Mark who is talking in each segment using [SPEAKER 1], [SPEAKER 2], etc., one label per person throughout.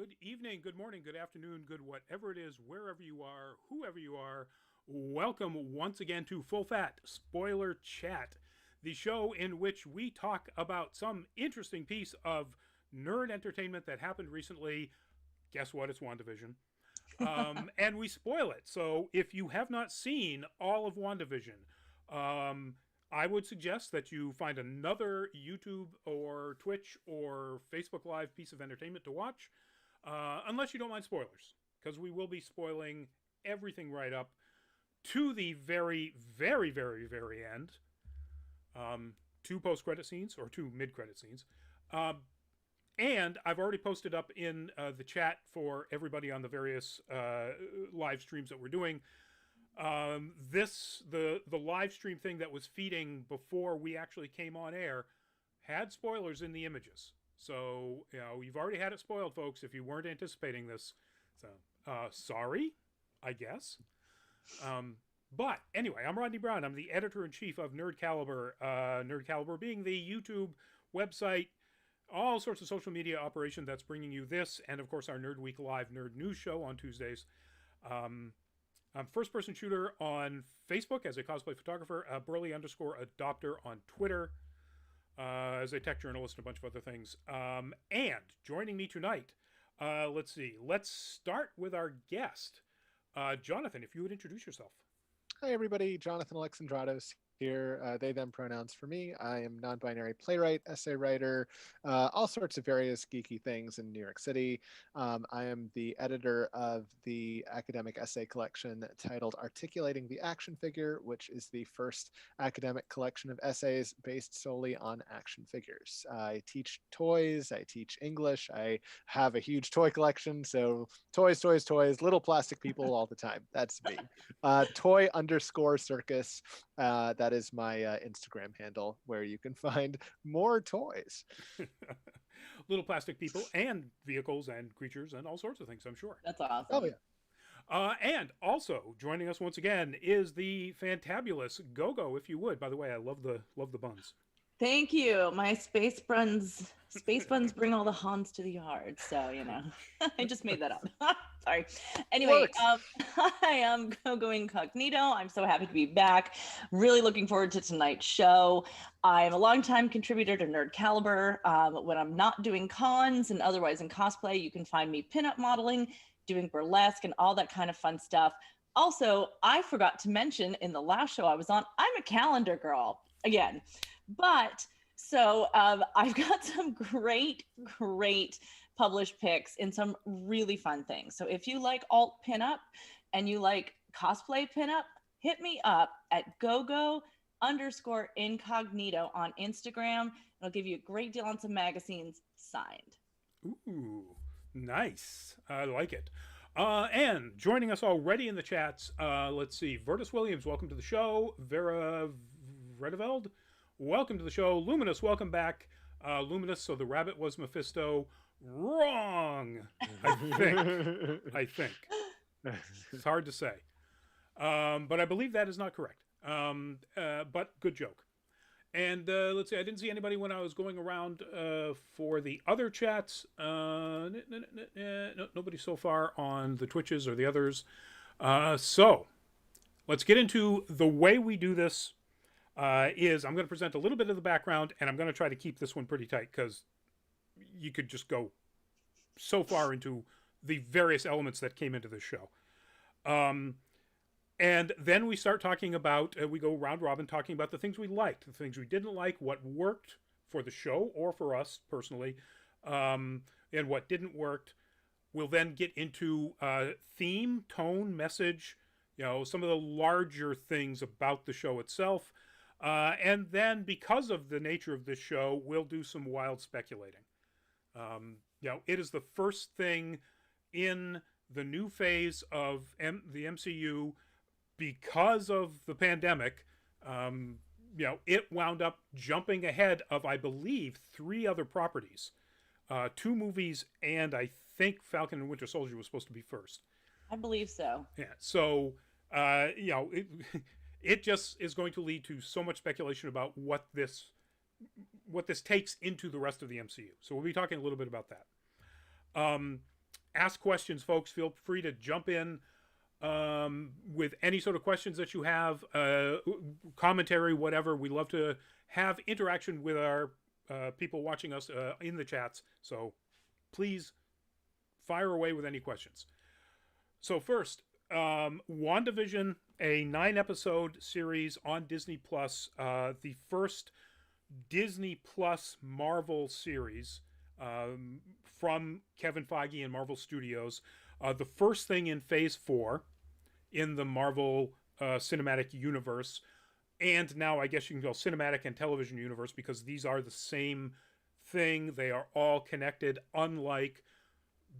[SPEAKER 1] Good evening, good morning, good afternoon, good whatever it is, wherever you are, whoever you are. Welcome once again to Full Fat Spoiler Chat, the show in which we talk about some interesting piece of nerd entertainment that happened recently. Guess what? It's WandaVision. And we spoil it. So if you have not seen all of WandaVision, um, I would suggest that you find another YouTube or Twitch or Facebook Live piece of entertainment to watch, unless you don't mind spoilers, because we will be spoiling everything right up to the very, very, very, very end. Two post-credit scenes or two mid-credit scenes. Um, and I've already posted up in the chat for everybody on the various live streams that we're doing. The live stream thing that was feeding before we actually came on air had spoilers in the images. So, you've already had it spoiled, folks, if you weren't anticipating this. So, sorry, I guess. But anyway, I'm Rodney Brown. I'm the editor-in-chief of Nerd Caliber. Nerd Caliber being the YouTube website, all sorts of social media operation that's bringing you this, and of course our Nerd Week Live Nerd News show on Tuesdays. I'm first-person shooter on Facebook as a cosplay photographer, Burley_adopter on Twitter, as a tech journalist and a bunch of other things. And joining me tonight, let's see, let's start with our guest. Jonathan, if you would introduce yourself.
[SPEAKER 2] Hi, everybody. Jonathan Alexandrados here. They, them pronouns for me. I am non-binary playwright, essay writer, all sorts of various geeky things in New York City. I am the editor of the academic essay collection titled Articulating the Action Figure, which is the first academic collection of essays based solely on action figures. I teach toys, I teach English, I have a huge toy collection, so toys, toys, toys, little plastic people all the time. That's me. Toy_circus. That is my Instagram handle where you can find more toys.
[SPEAKER 1] Little plastic people and vehicles and creatures and all sorts of things, I'm sure.
[SPEAKER 3] That's awesome.
[SPEAKER 2] Oh, yeah.
[SPEAKER 1] And also joining us once again is the fantabulous Go-Go, if you would. By the way, I love the buns.
[SPEAKER 3] Thank you. My space buns bring all the Hans to the yard. So, I just made that up. Sorry. Anyway, I am Go Incognito. I'm so happy to be back. Really looking forward to tonight's show. I'm a longtime contributor to Nerd Caliber. When I'm not doing cons and otherwise in cosplay, you can find me pinup modeling, doing burlesque and all that kind of fun stuff. Also, I forgot to mention in the last show I was on, I'm a calendar girl again. But so I've got some great published pics in some really fun things. So if you like alt pinup and you like cosplay pinup, hit me up at gogo_incognito on Instagram. It'll give you a great deal on some magazines signed.
[SPEAKER 1] Ooh, nice. I like it. And joining us already in the chats, let's see, Vertus Williams, welcome to the show. Vera Redeveld, welcome to the show. Luminous, welcome back. Luminous, so the rabbit was Mephisto. Wrong, I think. It's hard to say. But I believe that is not correct. But good joke. And let's see, I didn't see anybody when I was going around for the other chats. Nobody so far on the Twitches or the others. So let's get into the way we do this. I'm going to present a little bit of the background, and I'm going to try to keep this one pretty tight because you could just go so far into the various elements that came into this show. And then we start talking about, we go round robin talking about the things we liked, the things we didn't like, what worked for the show or for us personally, and what didn't work. We'll then get into theme, tone, message, some of the larger things about the show itself. And then, because of the nature of this show, we'll do some wild speculating. It is the first thing in the new phase of the MCU because of the pandemic. It wound up jumping ahead of, I believe, 3 other properties, 2 movies, and I think Falcon and Winter Soldier was supposed to be first.
[SPEAKER 3] I believe so.
[SPEAKER 1] Yeah. So, it just is going to lead to so much speculation about what this takes into the rest of the MCU. So we'll be talking a little bit about that. ask questions, folks. Feel free to jump in with any sort of questions that you have, commentary, whatever. We love to have interaction with our people watching us in the chats. So please fire away with any questions. So first, WandaVision, a 9-episode series on Disney Plus, the first Disney Plus Marvel series from Kevin Feige and Marvel Studios. The first thing in Phase 4 in the Marvel Cinematic Universe, and now I guess you can go Cinematic and Television Universe, because these are the same thing. They are all connected, unlike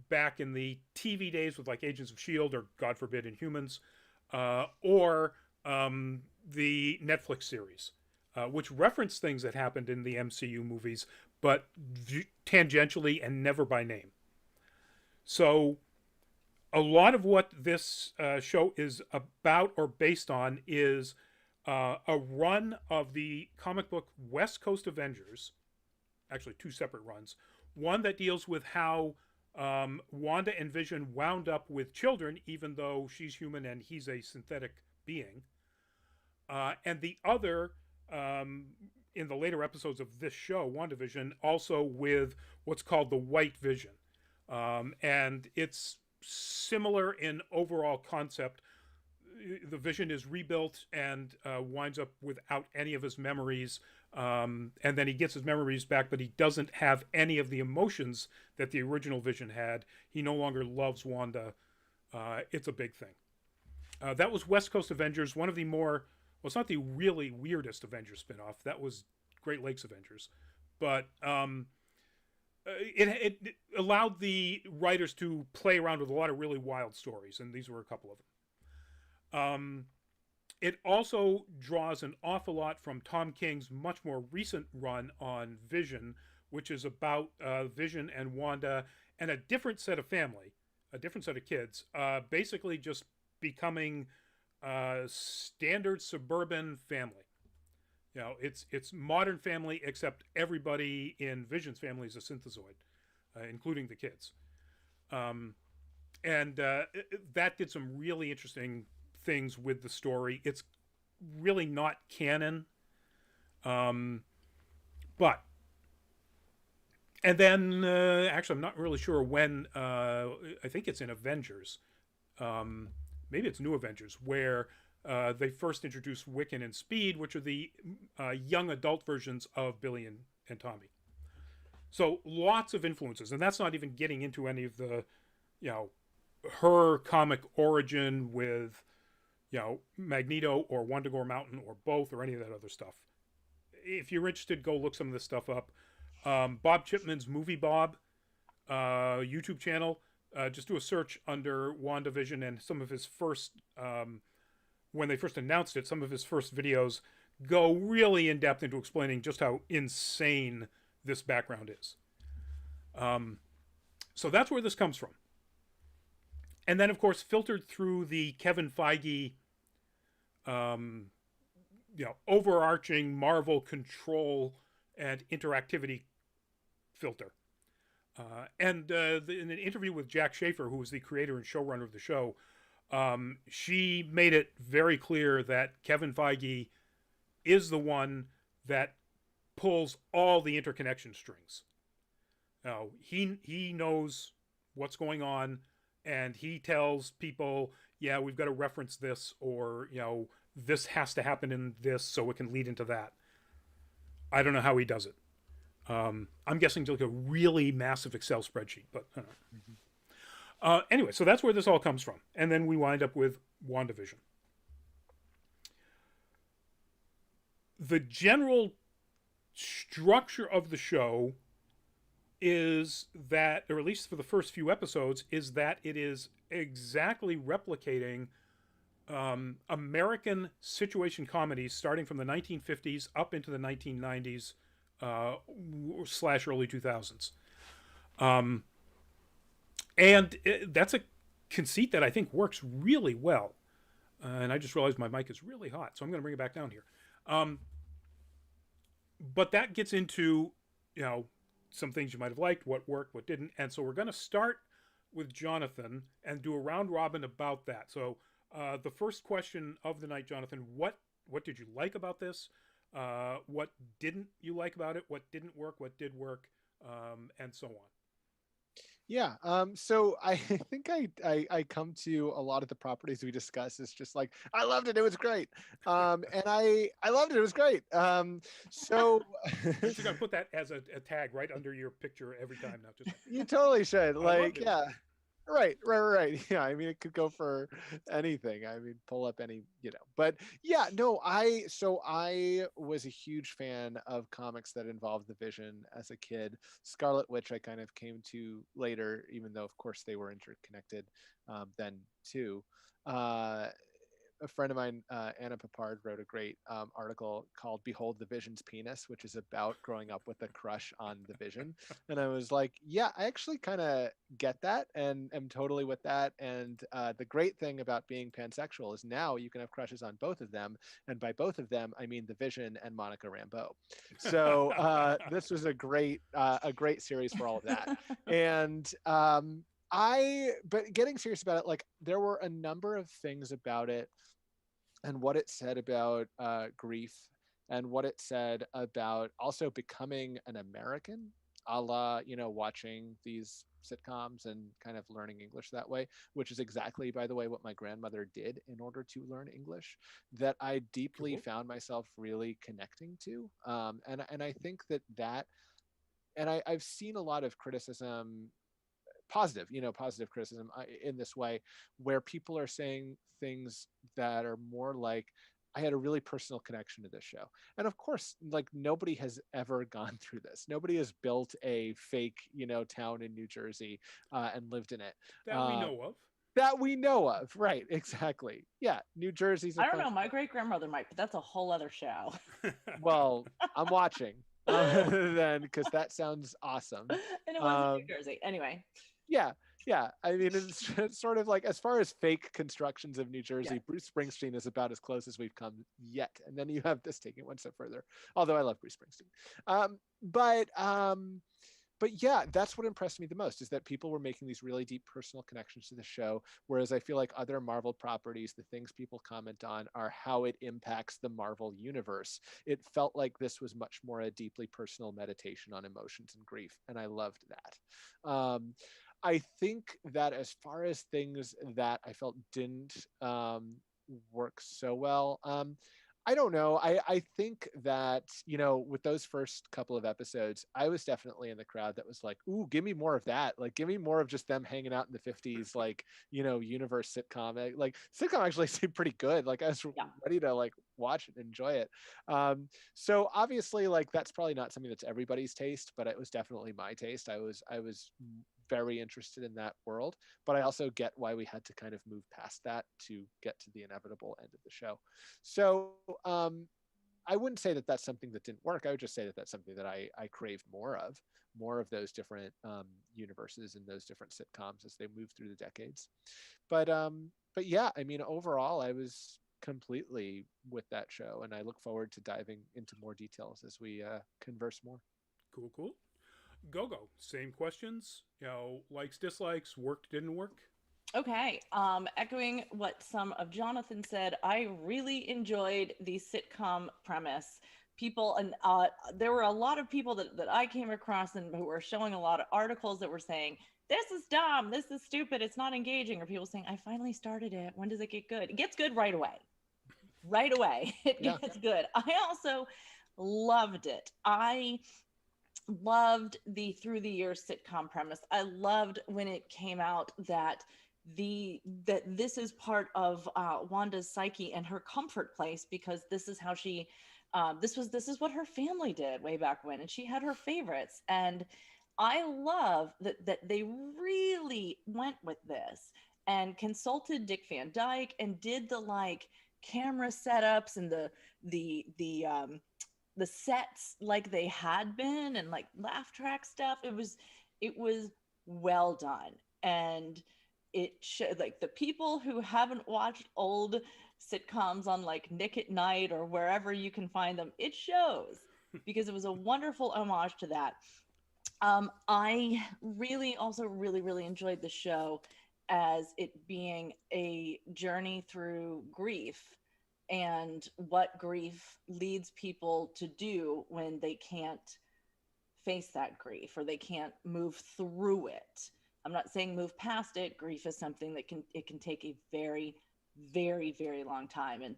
[SPEAKER 1] back in the TV days with like Agents of S.H.I.E.L.D. or, God forbid, Inhumans, or the Netflix series, which reference things that happened in the MCU movies, but tangentially and never by name. So a lot of what this show is about or based on is a run of the comic book West Coast Avengers, actually 2 separate runs. One that deals with how Wanda and Vision wound up with children, even though she's human and he's a synthetic being. And the other, in the later episodes of this show, WandaVision, also with what's called the White Vision. And it's similar in overall concept. The Vision is rebuilt and winds up without any of his memories. And then he gets his memories back, but he doesn't have any of the emotions that the original Vision had. He no longer loves Wanda. It's a big thing. That was West Coast Avengers, one of the more, well, it's not the really weirdest Avengers spinoff. That was Great Lakes Avengers. But it allowed the writers to play around with a lot of really wild stories, and these were a couple of them. It also draws an awful lot from Tom King's much more recent run on Vision, which is about Vision and Wanda and a different set of family, a different set of kids, basically just becoming a standard suburban family. You know, it's Modern Family, except everybody in Vision's family is a synthezoid, including the kids. And that did some really interesting things with the story. It's really not canon. But, and then, actually, I'm not really sure when, I think it's in Avengers. Maybe it's New Avengers, where they first introduced Wiccan and Speed, which are the young adult versions of Billy and Tommy. So lots of influences, and that's not even getting into any of the, you know, her comic origin with, you know, Magneto or Wundagore Mountain or both or any of that other stuff. If you're interested, go look some of this stuff up. Bob Chipman's Movie Bob YouTube channel, just do a search under WandaVision, and some of his first, when they first announced it, some of his first videos go really in depth into explaining just how insane this background is. So that's where this comes from. And then, of course, filtered through the Kevin Feige, you know, overarching Marvel control and interactivity filter. And in an interview with Jack Schaefer, who was the creator and showrunner of the show, she made it very clear that Kevin Feige is the one that pulls all the interconnection strings. Now, he knows what's going on, and he tells people, yeah, we've got to reference this, or, you know, this has to happen in this so it can lead into that. I don't know how he does it. I'm guessing like a really massive Excel spreadsheet, but I don't know. Anyway, so that's where this all comes from. And then we wind up with WandaVision. The general structure of the show is that, or at least for the first few episodes, is that it is exactly replicating American situation comedies starting from the 1950s up into the 1990s / early 2000s. And that's a conceit that I think works really well. And I just realized my mic is really hot, so I'm going to bring it back down here. But that gets into, you know, some things you might have liked, what worked, what didn't. And so we're going to start with Jonathan and do a round robin about that. So, the first question of the night, Jonathan, what did you like about this? What didn't you like about it? What didn't work? What did work? And so on.
[SPEAKER 2] Yeah. So I think I come to a lot of the properties we discuss is just like, I loved it. It was great. And I loved it. It was great. So
[SPEAKER 1] I'm just gonna put that as a tag right under your picture every time now. Just
[SPEAKER 2] you totally should.
[SPEAKER 1] I loved
[SPEAKER 2] Like,
[SPEAKER 1] it.
[SPEAKER 2] yeah. Right. Yeah, I mean, it could go for anything. I mean, pull up any, But yeah, no, I was a huge fan of comics that involved the Vision as a kid. Scarlet Witch, I kind of came to later, even though, of course, they were interconnected then too. Uh, a friend of mine, Anna Papard, wrote a great article called "Behold the Vision's Penis," which is about growing up with a crush on the Vision. And I was like, yeah, I actually kind of get that and am totally with that. And the great thing about being pansexual is now you can have crushes on both of them, and by both of them, I mean the Vision and Monica Rambeau. So this was a great series for all of that. And but getting serious about it, like there were a number of things about it and what it said about grief and what it said about also becoming an American, a la, watching these sitcoms and kind of learning English that way, which is exactly, by the way, what my grandmother did in order to learn English, that I deeply
[SPEAKER 1] Cool.
[SPEAKER 2] found myself really connecting to. And I think that, and I've seen a lot of criticism, positive criticism in this way, where people are saying things that are more like, I had a really personal connection to this show. And of course, like nobody has ever gone through this. Nobody has built a fake, town in New Jersey and lived in it.
[SPEAKER 1] That we know of.
[SPEAKER 2] That we know of. Right. Exactly. Yeah. New Jersey's a
[SPEAKER 3] I don't
[SPEAKER 2] fun.
[SPEAKER 3] know. My great grandmother might, but that's a whole other show.
[SPEAKER 2] Well, I'm watching then, because that sounds awesome.
[SPEAKER 3] And it was in New Jersey. Anyway.
[SPEAKER 2] Yeah, I mean, it's sort of like, as far as fake constructions of New Jersey,
[SPEAKER 3] Yeah.
[SPEAKER 2] Bruce Springsteen is about as close as we've come yet. And then you have this taking it one step further, although I love Bruce Springsteen. But yeah, that's what impressed me the most, is that people were making these really deep personal connections to the show. Whereas I feel like other Marvel properties, the things people comment on are how it impacts the Marvel universe. It felt like this was much more a deeply personal meditation on emotions and grief. And I loved that. I think that as far as things that I felt didn't work so well, I don't know. I think that, with those first couple of episodes, I was definitely in the crowd that was like, ooh, give me more of that. Like, give me more of just them hanging out in the 50s, like, universe sitcom. Like, sitcom actually seemed pretty good. Like, I was ready to, like, watch and enjoy it. So obviously, like, that's probably not something that's everybody's taste, but it was definitely my taste. I was very interested in that world, but I also get why we had to kind of move past that to get to the inevitable end of the show. So I wouldn't say that that's something that didn't work. I would just say that that's something that I craved more of those different universes and those different sitcoms as they move through the decades. But yeah, I mean, overall, I was completely with that show, and I look forward to diving into more details as we converse more.
[SPEAKER 1] Cool. Go. Same questions. Likes, dislikes, worked, didn't work.
[SPEAKER 3] Okay. Echoing what some of Jonathan said, I really enjoyed the sitcom premise. People, and there were a lot of people that I came across and who were showing a lot of articles that were saying, this is dumb, this is stupid, it's not engaging. Or people saying, I finally started it. When does it get good? It gets good right away. Right away. It gets good. I also loved it. I loved the through the years sitcom premise. I loved when it came out that this is part of Wanda's psyche and her comfort place, because this is how she this is what her family did way back when, and she had her favorites. And I love that they really went with this and consulted Dick Van Dyke and did the like camera setups and the sets like they had been, and like laugh track stuff. It was well done. And it showed, like, the people who haven't watched old sitcoms on like Nick at Night or wherever you can find them, it shows, because it was a wonderful homage to that. I really also really enjoyed the show as it being a journey through grief and what grief leads people to do when they can't face that grief or they can't move through it. I'm not saying move past it. Grief is something that can take a very long time. And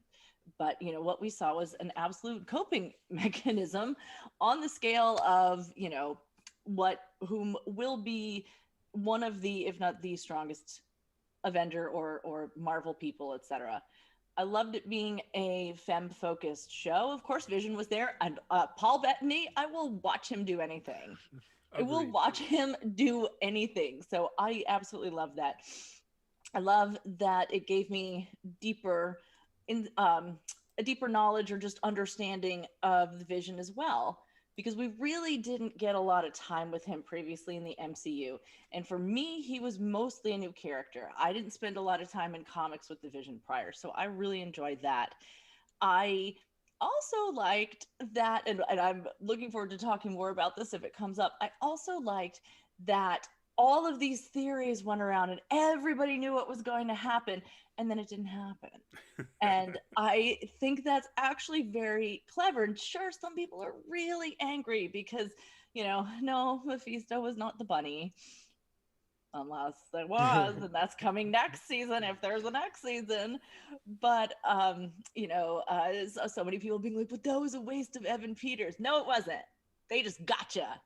[SPEAKER 3] but what we saw was an absolute coping mechanism on the scale of whom will be one of the, if not the strongest Avenger or Marvel people, etc. I loved it being a femme-focused show. Of course, Vision was there, and Paul Bettany, I will watch him do anything.
[SPEAKER 1] Agreed.
[SPEAKER 3] I will watch him do anything. So I absolutely love that. I love that it gave me a deeper knowledge or just understanding of the Vision as well, because we really didn't get a lot of time with him previously in the MCU. And for me, he was mostly a new character. I didn't spend a lot of time in comics with the Vision prior, so I really enjoyed that. I also liked that, and I'm looking forward to talking more about this if it comes up. I also liked that all of these theories went around and everybody knew what was going to happen, and then it didn't happen. And I think that's actually very clever. And sure, some people are really angry because, no, Mephisto was not the bunny. Unless there was, and that's coming next season if there's a next season. But so many people being like, but that was a waste of Evan Peters. No, it wasn't. They just gotcha.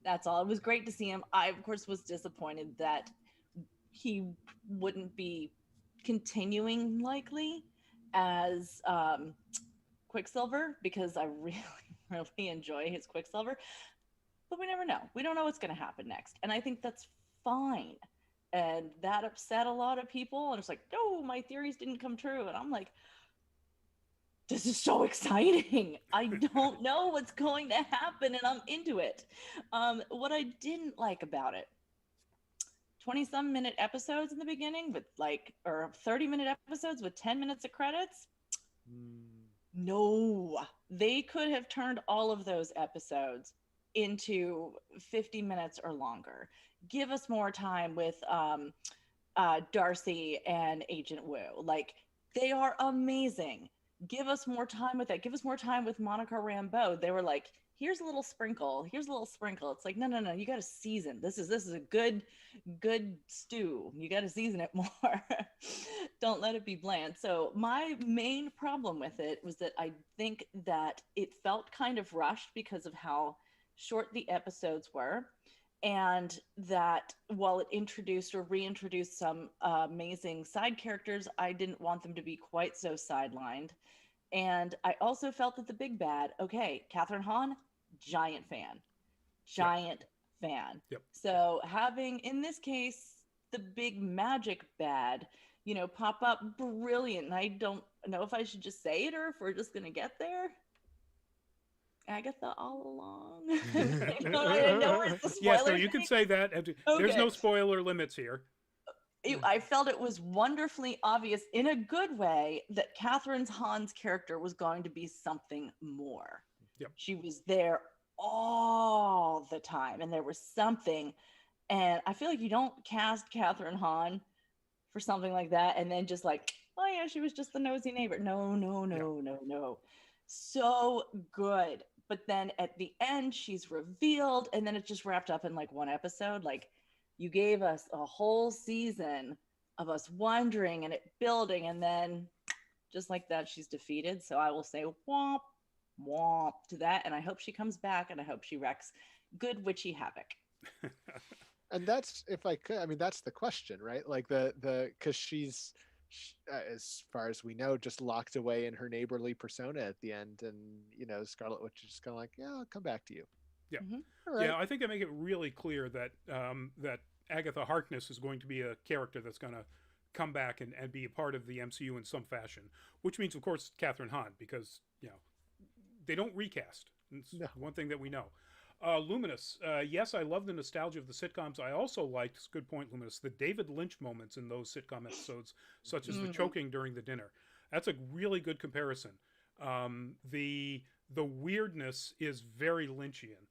[SPEAKER 3] That's all. It was great to see him. I, of course, was disappointed that he wouldn't be continuing likely as Quicksilver, because I really enjoy his Quicksilver. But we never know. We don't know what's going to happen next. And I think that's fine. And that upset a lot of people. And it's like, no, my theories didn't come true. And I'm like, this is so exciting. I don't know what's going to happen, and I'm into it. What I didn't like about it, 20-some minute episodes in the beginning or 30-minute episodes with 10 minutes of credits. No, they could have turned all of those episodes into 50 minutes or longer. Give us more time with Darcy and Agent Wu. Like, they are amazing. Give us more time with that. Give us more time with Monica Rambeau. They were like, here's a little sprinkle. Here's a little sprinkle. It's like, no. You got to season. This is a good stew. You got to season it more. Don't let it be bland. So my main problem with it was that I think that it felt kind of rushed because of how short the episodes were, and that while it introduced or reintroduced some amazing side characters, I didn't want them to be quite so sidelined. And I also felt that the big bad, Catherine Hahn, giant fan.
[SPEAKER 1] Yep.
[SPEAKER 3] So having, in this case, the big magic bad, pop up, brilliant. And I don't know if I should just say it or if we're just going to get there. Agatha all along. I know it's the spoiler
[SPEAKER 1] yes, no, you can say that. There's no spoiler limits here.
[SPEAKER 3] I felt it was wonderfully obvious in a good way that Catherine Hahn's character was going to be something more.
[SPEAKER 1] Yep.
[SPEAKER 3] She was there all the time, and there was something. And I feel like you don't cast Catherine Hahn for something like that and then just like, oh yeah, she was just the nosy neighbor. No. So good. But then at the end, she's revealed, and then it just wrapped up in like one episode. Like, you gave us a whole season of us wondering and it building, and then just like that, she's defeated. So I will say womp womp to that, and I hope she comes back, and I hope she wreaks good witchy havoc.
[SPEAKER 2] And that's, if I could, I mean, that's the question, right? Like because she's, as far as we know, just locked away in her neighborly persona at the end, and Scarlet Witch is just kind of like, yeah, I'll come back to you.
[SPEAKER 1] Yeah.
[SPEAKER 2] Mm-hmm. Right.
[SPEAKER 1] Yeah, I think they make it really clear that that Agatha Harkness is going to be a character that's going to come back and be a part of the MCU in some fashion, which means, of course, Catherine Hahn, because they don't recast. It's one thing that we know. Luminous, yes, I love the nostalgia of the sitcoms. I also liked, good point, Luminous, the David Lynch moments in those sitcom episodes, such as the choking during the dinner. That's a really good comparison. The weirdness is very Lynchian.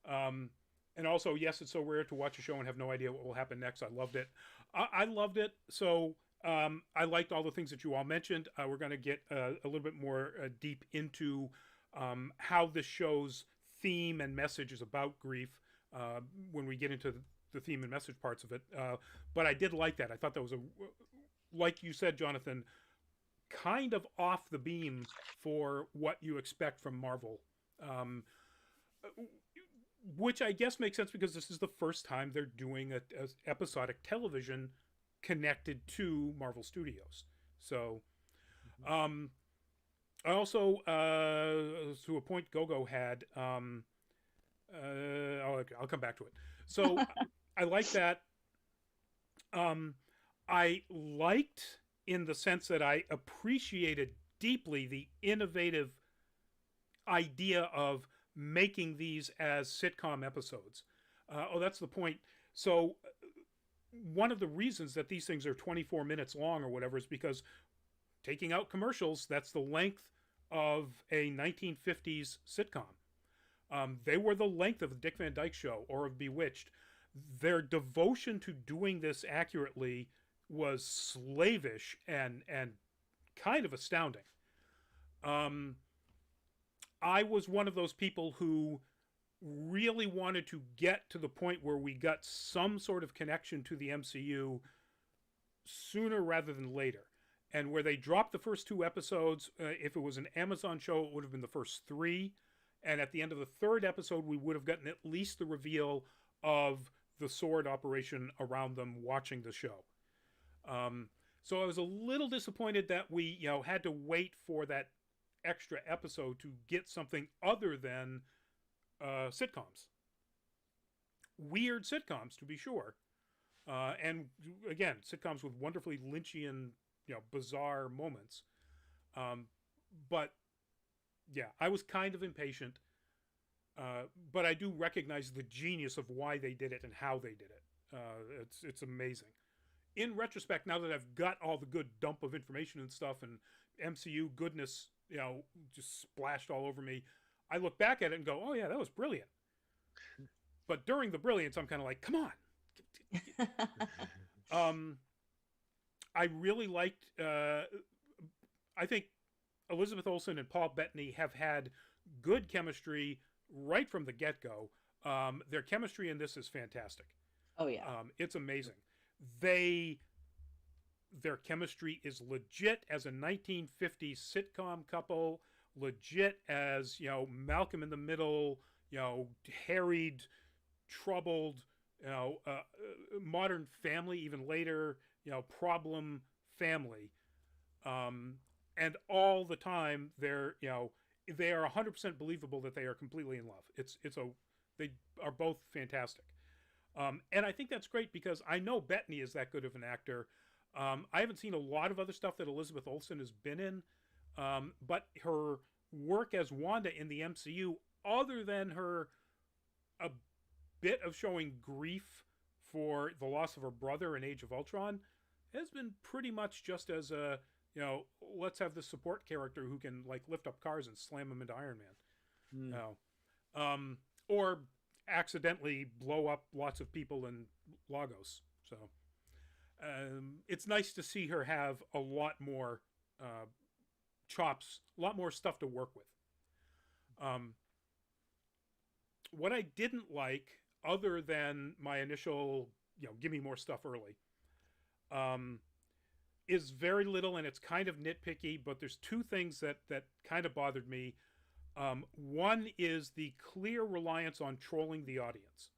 [SPEAKER 1] And also, yes, it's so rare to watch a show and have no idea what will happen next. I loved it. I loved it. So I liked all the things that you all mentioned. We're going to get a little bit more deep into how this show's theme and message is about grief when we get into the theme and message parts of it. But I did like that. I thought that was like you said, Jonathan, kind of off the beam for what you expect from Marvel. Which I guess makes sense because this is the first time they're doing a episodic television connected to Marvel Studios. So, I also, to a point Gogo had, I'll come back to it. So, I like that. I liked in the sense that I appreciated deeply the innovative idea of making these as sitcom episodes. That's the point. So one of the reasons that these things are 24 minutes long or whatever is because taking out commercials, that's the length of a 1950s sitcom. They were the length of the Dick Van Dyke Show or of Bewitched. Their devotion to doing this accurately was slavish and kind of astounding. I was one of those people who really wanted to get to the point where we got some sort of connection to the MCU sooner rather than later. And where they dropped the first 2 episodes, if it was an Amazon show, it would have been the first 3. And at the end of the 3rd episode, we would have gotten at least the reveal of the sword operation around them watching the show. So I was a little disappointed that we, had to wait for that extra episode to get something other than sitcoms. Weird sitcoms, to be sure. And again, sitcoms with wonderfully Lynchian, bizarre moments. But yeah, I was kind of impatient. But I do recognize the genius of why they did it and how they did it. It's amazing. In retrospect, now that I've got all the good dump of information and stuff and MCU goodness, just splashed all over me, I look back at it and go, oh yeah, that was brilliant. But during the brilliance, I'm kind of like, come on. I really liked, I think Elizabeth Olsen and Paul Bettany have had good chemistry right from the get-go. Their chemistry in this is fantastic.
[SPEAKER 3] Oh yeah.
[SPEAKER 1] It's amazing. Their chemistry is legit as a 1950s sitcom couple, legit as, Malcolm in the Middle, harried, troubled, Modern Family, even later, problem family. And all the time they're, they are 100% believable that they are completely in love. They are both fantastic. And I think that's great because I know Bettany is that good of an actor. I haven't seen a lot of other stuff that Elizabeth Olsen has been in, but her work as Wanda in the MCU, other than a bit of showing grief for the loss of her brother in Age of Ultron, has been pretty much just as a, let's have this support character who can lift up cars and slam them into Iron Man. Or accidentally blow up lots of people in Lagos. So it's nice to see her have a lot more chops, a lot more stuff to work with. What I didn't like, other than my initial, give me more stuff early, is very little, and it's kind of nitpicky, but there's 2 things that kind of bothered me. One is the clear reliance on trolling the audience.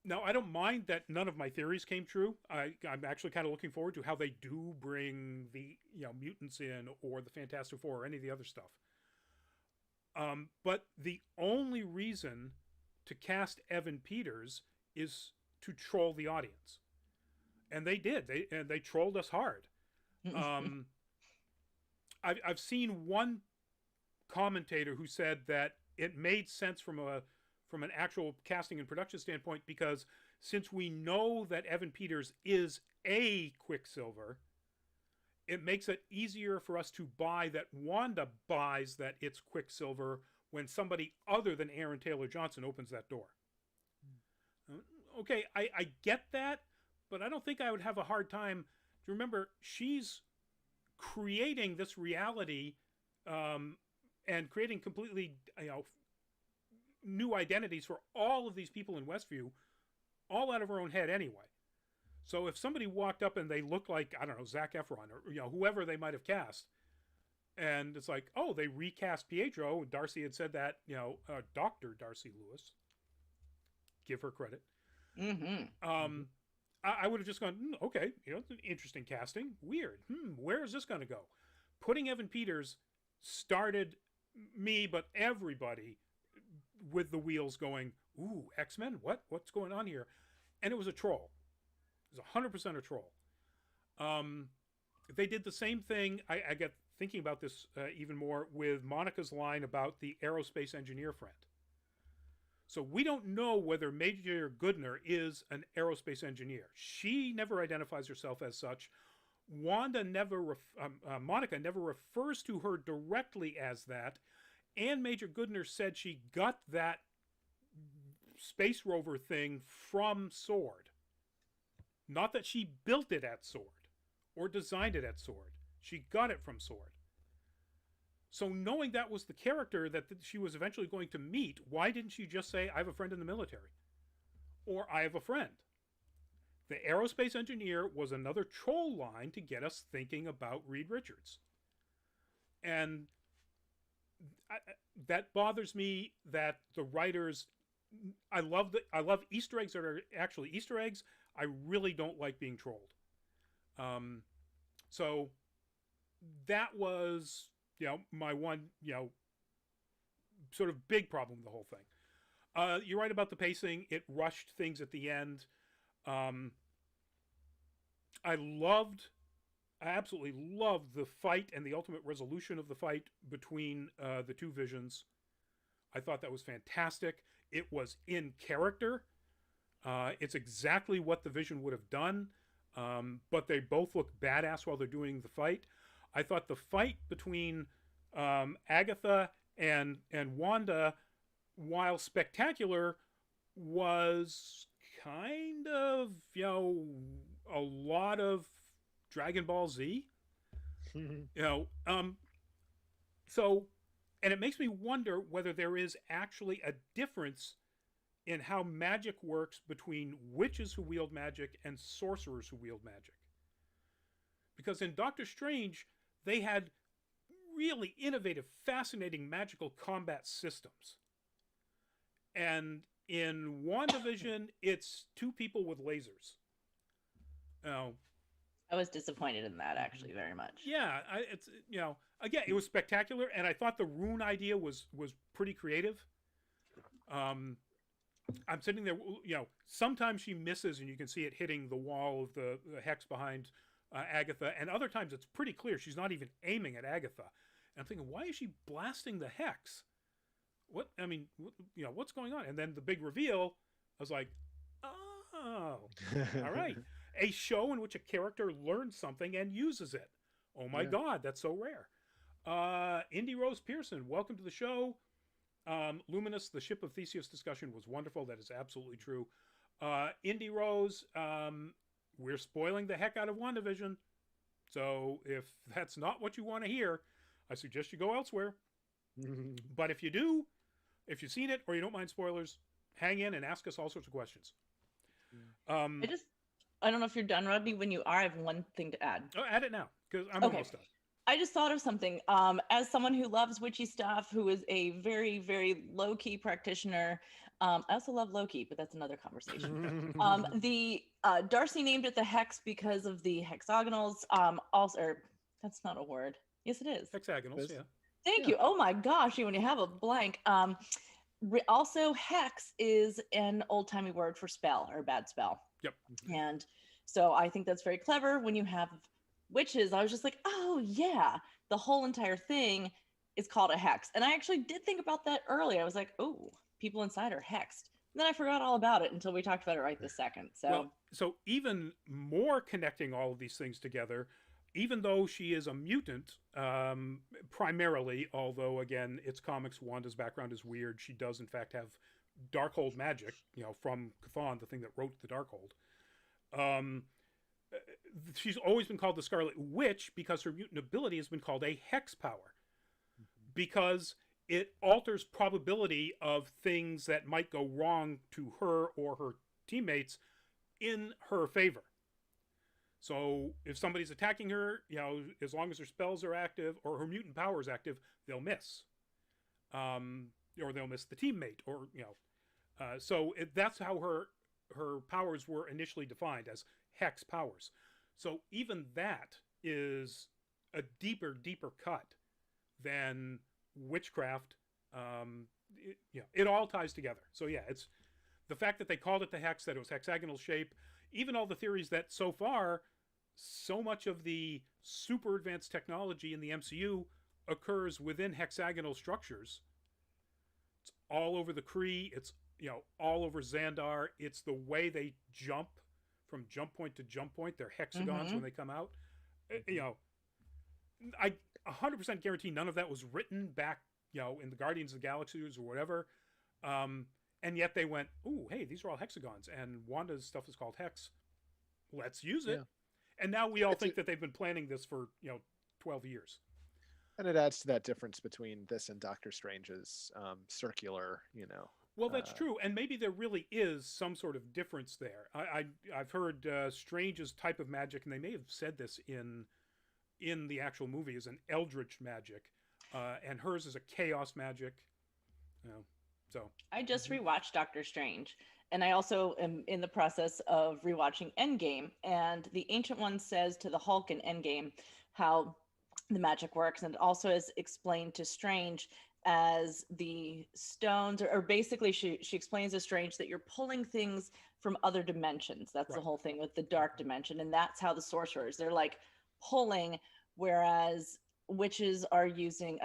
[SPEAKER 1] Now, I don't mind that none of my theories came true. I'm actually kind of looking forward to how they do bring the mutants in, or the Fantastic Four, or any of the other stuff. But the only reason to cast Evan Peters is to troll the audience, and they did. They trolled us hard. I've seen one commentator who said that it made sense from an actual casting and production standpoint, because since we know that Evan Peters is a Quicksilver, it makes it easier for us to buy that Wanda buys that it's Quicksilver when somebody other than Aaron Taylor Johnson opens that door. Okay, I get that, but I don't think I would have a hard time. To remember, she's creating this reality and creating completely new identities for all of these people in Westview, all out of her own head anyway. So if somebody walked up and they looked like, I don't know, Zac Efron or whoever they might have cast, and it's like, oh, they recast Pietro. Darcy had said that, Dr. Darcy Lewis. Give her credit.
[SPEAKER 3] Mm-hmm.
[SPEAKER 1] I would have just gone, okay, it's an interesting casting. Weird. Where is this going to go? Putting Evan Peters started me, but everybody with the wheels going, ooh, X-Men? What's going on here? And it was a troll. It was 100% a troll. They did the same thing. I get thinking about this even more with Monica's line about the aerospace engineer friend. So we don't know whether Major Goodner is an aerospace engineer. She never identifies herself as such. Monica never refers to her directly as that. And Major Goodner said she got that space rover thing from Sword. Not that she built it at Sword or designed it at Sword. She got it from Sword. So knowing that was the character that she was eventually going to meet, why didn't she just say, I have a friend in the military? Or I have a friend? The aerospace engineer was another troll line to get us thinking about Reed Richards. And that bothers me that the writers, I love Easter eggs that are actually Easter eggs. I really don't like being trolled. So that was, my one, sort of big problem with the whole thing. You're right about the pacing. It rushed things at the end. I absolutely loved the fight and the ultimate resolution of the fight between the two Visions. I thought that was fantastic. It was in character. It's exactly what the Vision would have done, but they both look badass while they're doing the fight. I thought the fight between Agatha and Wanda, while spectacular, was kind of, a lot of Dragon Ball Z. So, and it makes me wonder whether there is actually a difference in how magic works between witches who wield magic and sorcerers who wield magic. Because in Doctor Strange, they had really innovative, fascinating magical combat systems. And in WandaVision, it's two people with lasers.
[SPEAKER 3] I was disappointed in that, actually, very much.
[SPEAKER 1] Yeah, again, it was spectacular, and I thought the rune idea was pretty creative. I'm sitting there, sometimes she misses and you can see it hitting the wall of the hex behind Agatha, and other times it's pretty clear she's not even aiming at Agatha. And I'm thinking, why is she blasting the hex? What's going on? And then the big reveal, I was like, oh, all right. A show in which a character learns something and uses it. Oh my God, that's so rare. Indy Rose Pearson, welcome to the show. Luminous, the Ship of Theseus discussion was wonderful. That is absolutely true. Indy Rose, we're spoiling the heck out of WandaVision. So if that's not what you want to hear, I suggest you go elsewhere. But if you do, if you've seen it or you don't mind spoilers, hang in and ask us all sorts of questions.
[SPEAKER 3] I don't know if you're done, Rodney. When you are, I have one thing to add.
[SPEAKER 1] Oh, add it now, because I'm almost done.
[SPEAKER 3] I just thought of something. As someone who loves witchy stuff, who is a very, very low-key practitioner, I also love Loki, but that's another conversation. The Darcy named it the Hex because of the hexagonals. That's not a word. Yes, it is.
[SPEAKER 1] Hexagonals, yeah.
[SPEAKER 3] Thank you. Oh my gosh, when you have a blank. Also, hex is an old-timey word for spell or bad spell.
[SPEAKER 1] Yep.
[SPEAKER 3] And so I think that's very clever when you have witches. I was just like, oh yeah, the whole entire thing is called a hex. And I actually did think about that early. I was like, oh, people inside are hexed. And then I forgot all about it until we talked about it right this second. So
[SPEAKER 1] even more connecting all of these things together, even though she is a mutant, primarily, although again, it's comics, Wanda's background is weird. She does, in fact, have Darkhold magic, from Chthon, the thing that wrote the Darkhold. She's always been called the Scarlet Witch because her mutant ability has been called a hex power, because it alters probability of things that might go wrong to her or her teammates in her favor. So if somebody's attacking her, as long as her spells are active or her mutant power is active, they'll miss. Or they'll miss the teammate, or, that's how her powers were initially defined, as hex powers. So even that is a deeper cut than witchcraft. It all ties together. So yeah, it's the fact that they called it the hex, that it was hexagonal shape, even all the theories that so far, so much of the super advanced technology in the MCU occurs within hexagonal structures. It's all over the Kree. It's, all over Xandar. It's the way they jump from jump point to jump point. They're hexagons when they come out. I 100% guarantee none of that was written back, in the Guardians of the Galaxies or whatever. And yet they went, ooh, hey, these are all hexagons, and Wanda's stuff is called Hex. Let's use it. Yeah. And now we all think that they've been planning this for, 12 years.
[SPEAKER 2] And it adds to that difference between this and Doctor Strange's circular,
[SPEAKER 1] Well, that's true. And maybe there really is some sort of difference there. I've heard Strange's type of magic, and they may have said this in the actual movie, is an eldritch magic. And hers is a chaos magic. So
[SPEAKER 3] I just rewatched Doctor Strange, and I also am in the process of rewatching Endgame. And the Ancient One says to the Hulk in Endgame how the magic works, and it also is explained to Strange as the stones, or basically she explains to Strange that you're pulling things from other dimensions. That's right. The whole thing with the dark dimension, and that's how the sorcerers, they're like pulling, whereas witches are using,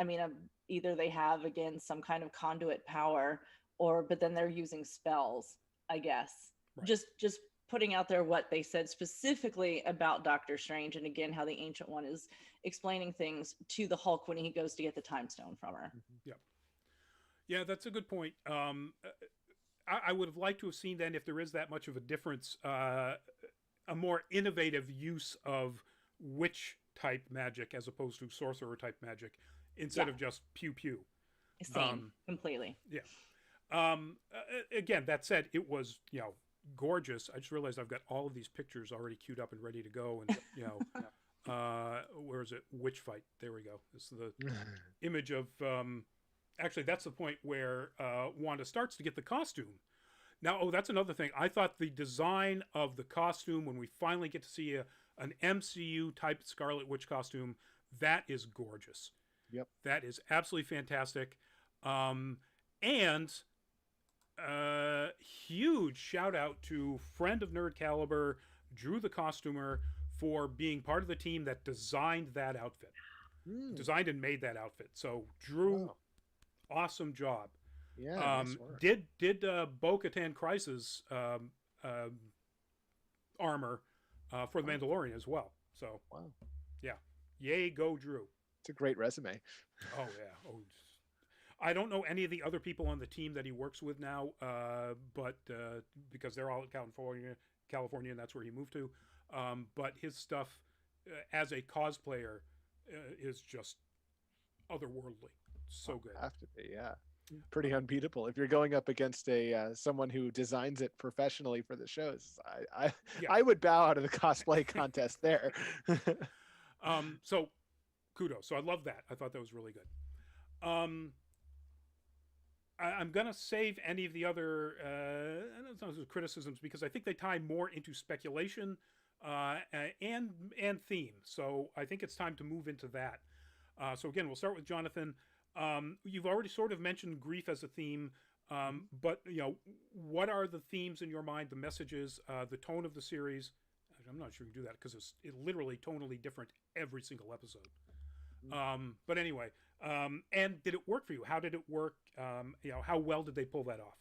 [SPEAKER 3] either they have, again, some kind of conduit power, but then they're using spells, I guess. Right. Just putting out there what they said specifically about Doctor Strange, and again, how the Ancient One is explaining things to the Hulk when he goes to get the Time Stone from her.
[SPEAKER 1] Yeah, that's a good point. I would have liked to have seen then, if there is that much of a difference, a more innovative use of witch type magic as opposed to sorcerer type magic, instead of just pew pew.
[SPEAKER 3] Same, completely.
[SPEAKER 1] Yeah. Again, that said, it was, gorgeous. I just realized I've got all of these pictures already queued up and ready to go. And, where is it? Witch fight. There we go. This is the image of, actually, that's the point where Wanda starts to get the costume. Now, that's another thing. I thought the design of the costume, when we finally get to see an MCU type Scarlet Witch costume, that is gorgeous.
[SPEAKER 2] Yep.
[SPEAKER 1] That is absolutely fantastic. And huge shout out to friend of Nerd Caliber, Drew the Costumer, for being part of the team that designed that outfit. Designed and made that outfit. So Drew, awesome job.
[SPEAKER 2] Yeah. Nice work.
[SPEAKER 1] Did Bo-Katan Kryze's armor for the Mandalorian as well. So yeah, yay, go Drew.
[SPEAKER 2] It's a great resume.
[SPEAKER 1] Oh yeah. Oh, I don't know any of the other people on the team that he works with now, but because they're all in California, and that's where he moved to. But his stuff as a cosplayer is just otherworldly. So good.
[SPEAKER 2] Have to be, yeah. Pretty unbeatable. If you're going up against someone who designs it professionally for the shows, I would bow out of the cosplay contest there.
[SPEAKER 1] So kudos. So I love that. I thought that was really good. I'm gonna save any of the other criticisms because I think they tie more into speculation and theme. So I think it's time to move into that. So again, we'll start with Jonathan. You've already sort of mentioned grief as a theme, but what are the themes in your mind? The messages, the tone of the series. I'm not sure you can do that because it's literally tonally different every single episode. But anyway, and did it work for you? How did it work? How well did they pull that off?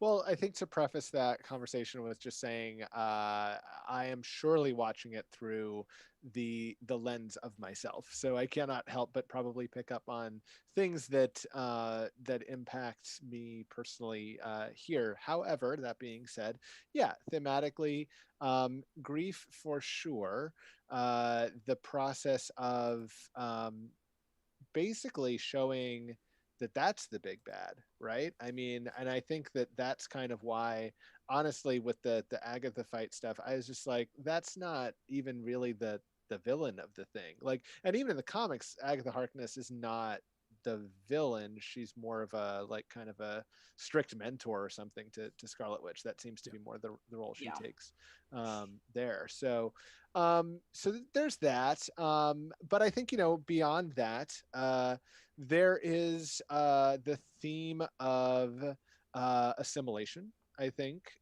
[SPEAKER 2] Well, I think to preface that conversation with just saying, I am surely watching it through the lens of myself, so I cannot help but probably pick up on things that that impact me personally here. However, that being said, yeah, thematically, grief for sure. The process of basically showing that that's the big bad, right? I mean, and I think that that's kind of why, honestly, with the Agatha fight stuff, I was just like, that's not even really the villain of the thing. Like, and even in the comics, Agatha Harkness is not the villain. She's more of a like kind of a strict mentor or something to Scarlet Witch. That seems to
[SPEAKER 1] Yeah.
[SPEAKER 2] be more the role she
[SPEAKER 3] Yeah.
[SPEAKER 2] takes there. So there's that. But I think, beyond that, there is the theme of assimilation. I think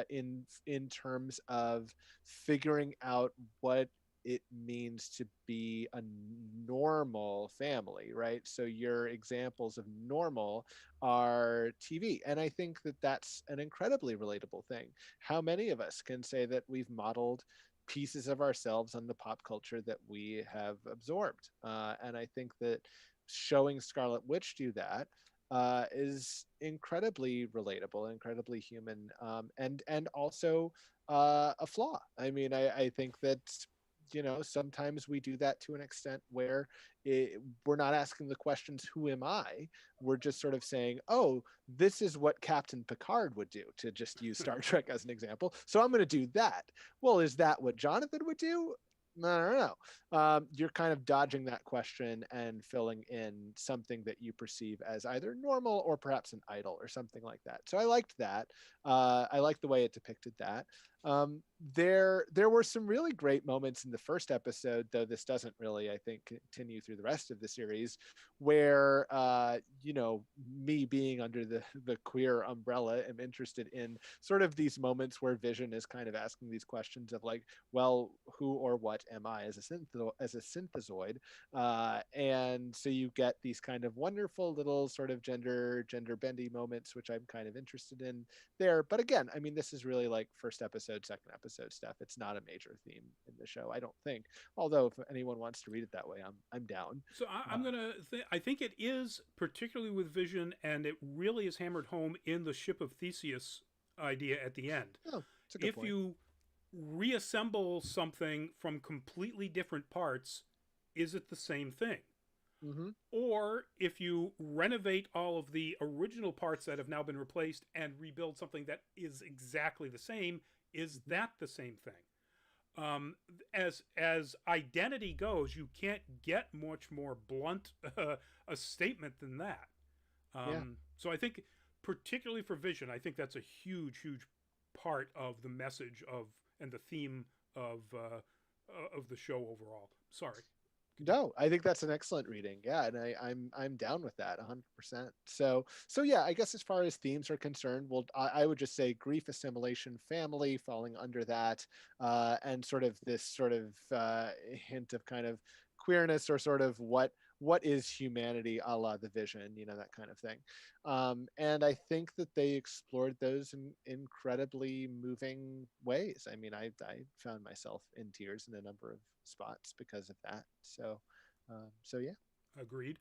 [SPEAKER 2] in terms of figuring out what it means to be a normal family, right? So your examples of normal are TV, and I think that that's an incredibly relatable thing. How many of us can say that we've modeled pieces of ourselves on the pop culture that we have absorbed? And I think that showing Scarlet Witch do that is incredibly relatable, incredibly human, and also a flaw. I mean, I think that sometimes we do that to an extent where we're not asking the questions, who am I? We're just sort of saying, oh, this is what Captain Picard would do, to just use Star Trek as an example, so I'm going to do that. Well, is that what Jonathan would do? I don't know. You're kind of dodging that question and filling in something that you perceive as either normal or perhaps an idol or something like that. So I liked that. I liked the way it depicted that. There were some really great moments in the first episode, though this doesn't really, I think, continue through the rest of the series, where me being under the queer umbrella am interested in sort of these moments where Vision is kind of asking these questions of like, well, who or what am I as a synthezoid? And so you get these kind of wonderful little sort of gender bendy moments, which I'm kind of interested in there. But again, I mean, this is really like first episode, second episode stuff. It's not a major theme in the show, I don't think. Although if anyone wants to read it that way, I'm down.
[SPEAKER 1] So I'm gonna. I think it is particularly with Vision, and it really is hammered home in the ship of Theseus idea at the end.
[SPEAKER 2] Oh, it's a good
[SPEAKER 1] If
[SPEAKER 2] point.
[SPEAKER 1] you reassemble something from completely different parts, is it the same thing?
[SPEAKER 2] Mm-hmm.
[SPEAKER 1] Or if you renovate all of the original parts that have now been replaced and rebuild something that is exactly the same, is that the same thing? As identity goes, you can't get much more blunt a statement than that.
[SPEAKER 2] Yeah.
[SPEAKER 1] So I think, particularly for Vision, I think that's a huge part of the message of and the theme of the show overall. Sorry.
[SPEAKER 2] No, I think that's an excellent reading. Yeah, and I'm down with that 100%. So yeah, I guess as far as themes are concerned, well, I would just say grief, assimilation, family falling under that, and sort of this sort of hint of kind of queerness, or sort of what is humanity, a la the Vision, that kind of thing. And I think that they explored those in incredibly moving ways. I mean, I found myself in tears in a number of spots because of that. So yeah.
[SPEAKER 1] Agreed.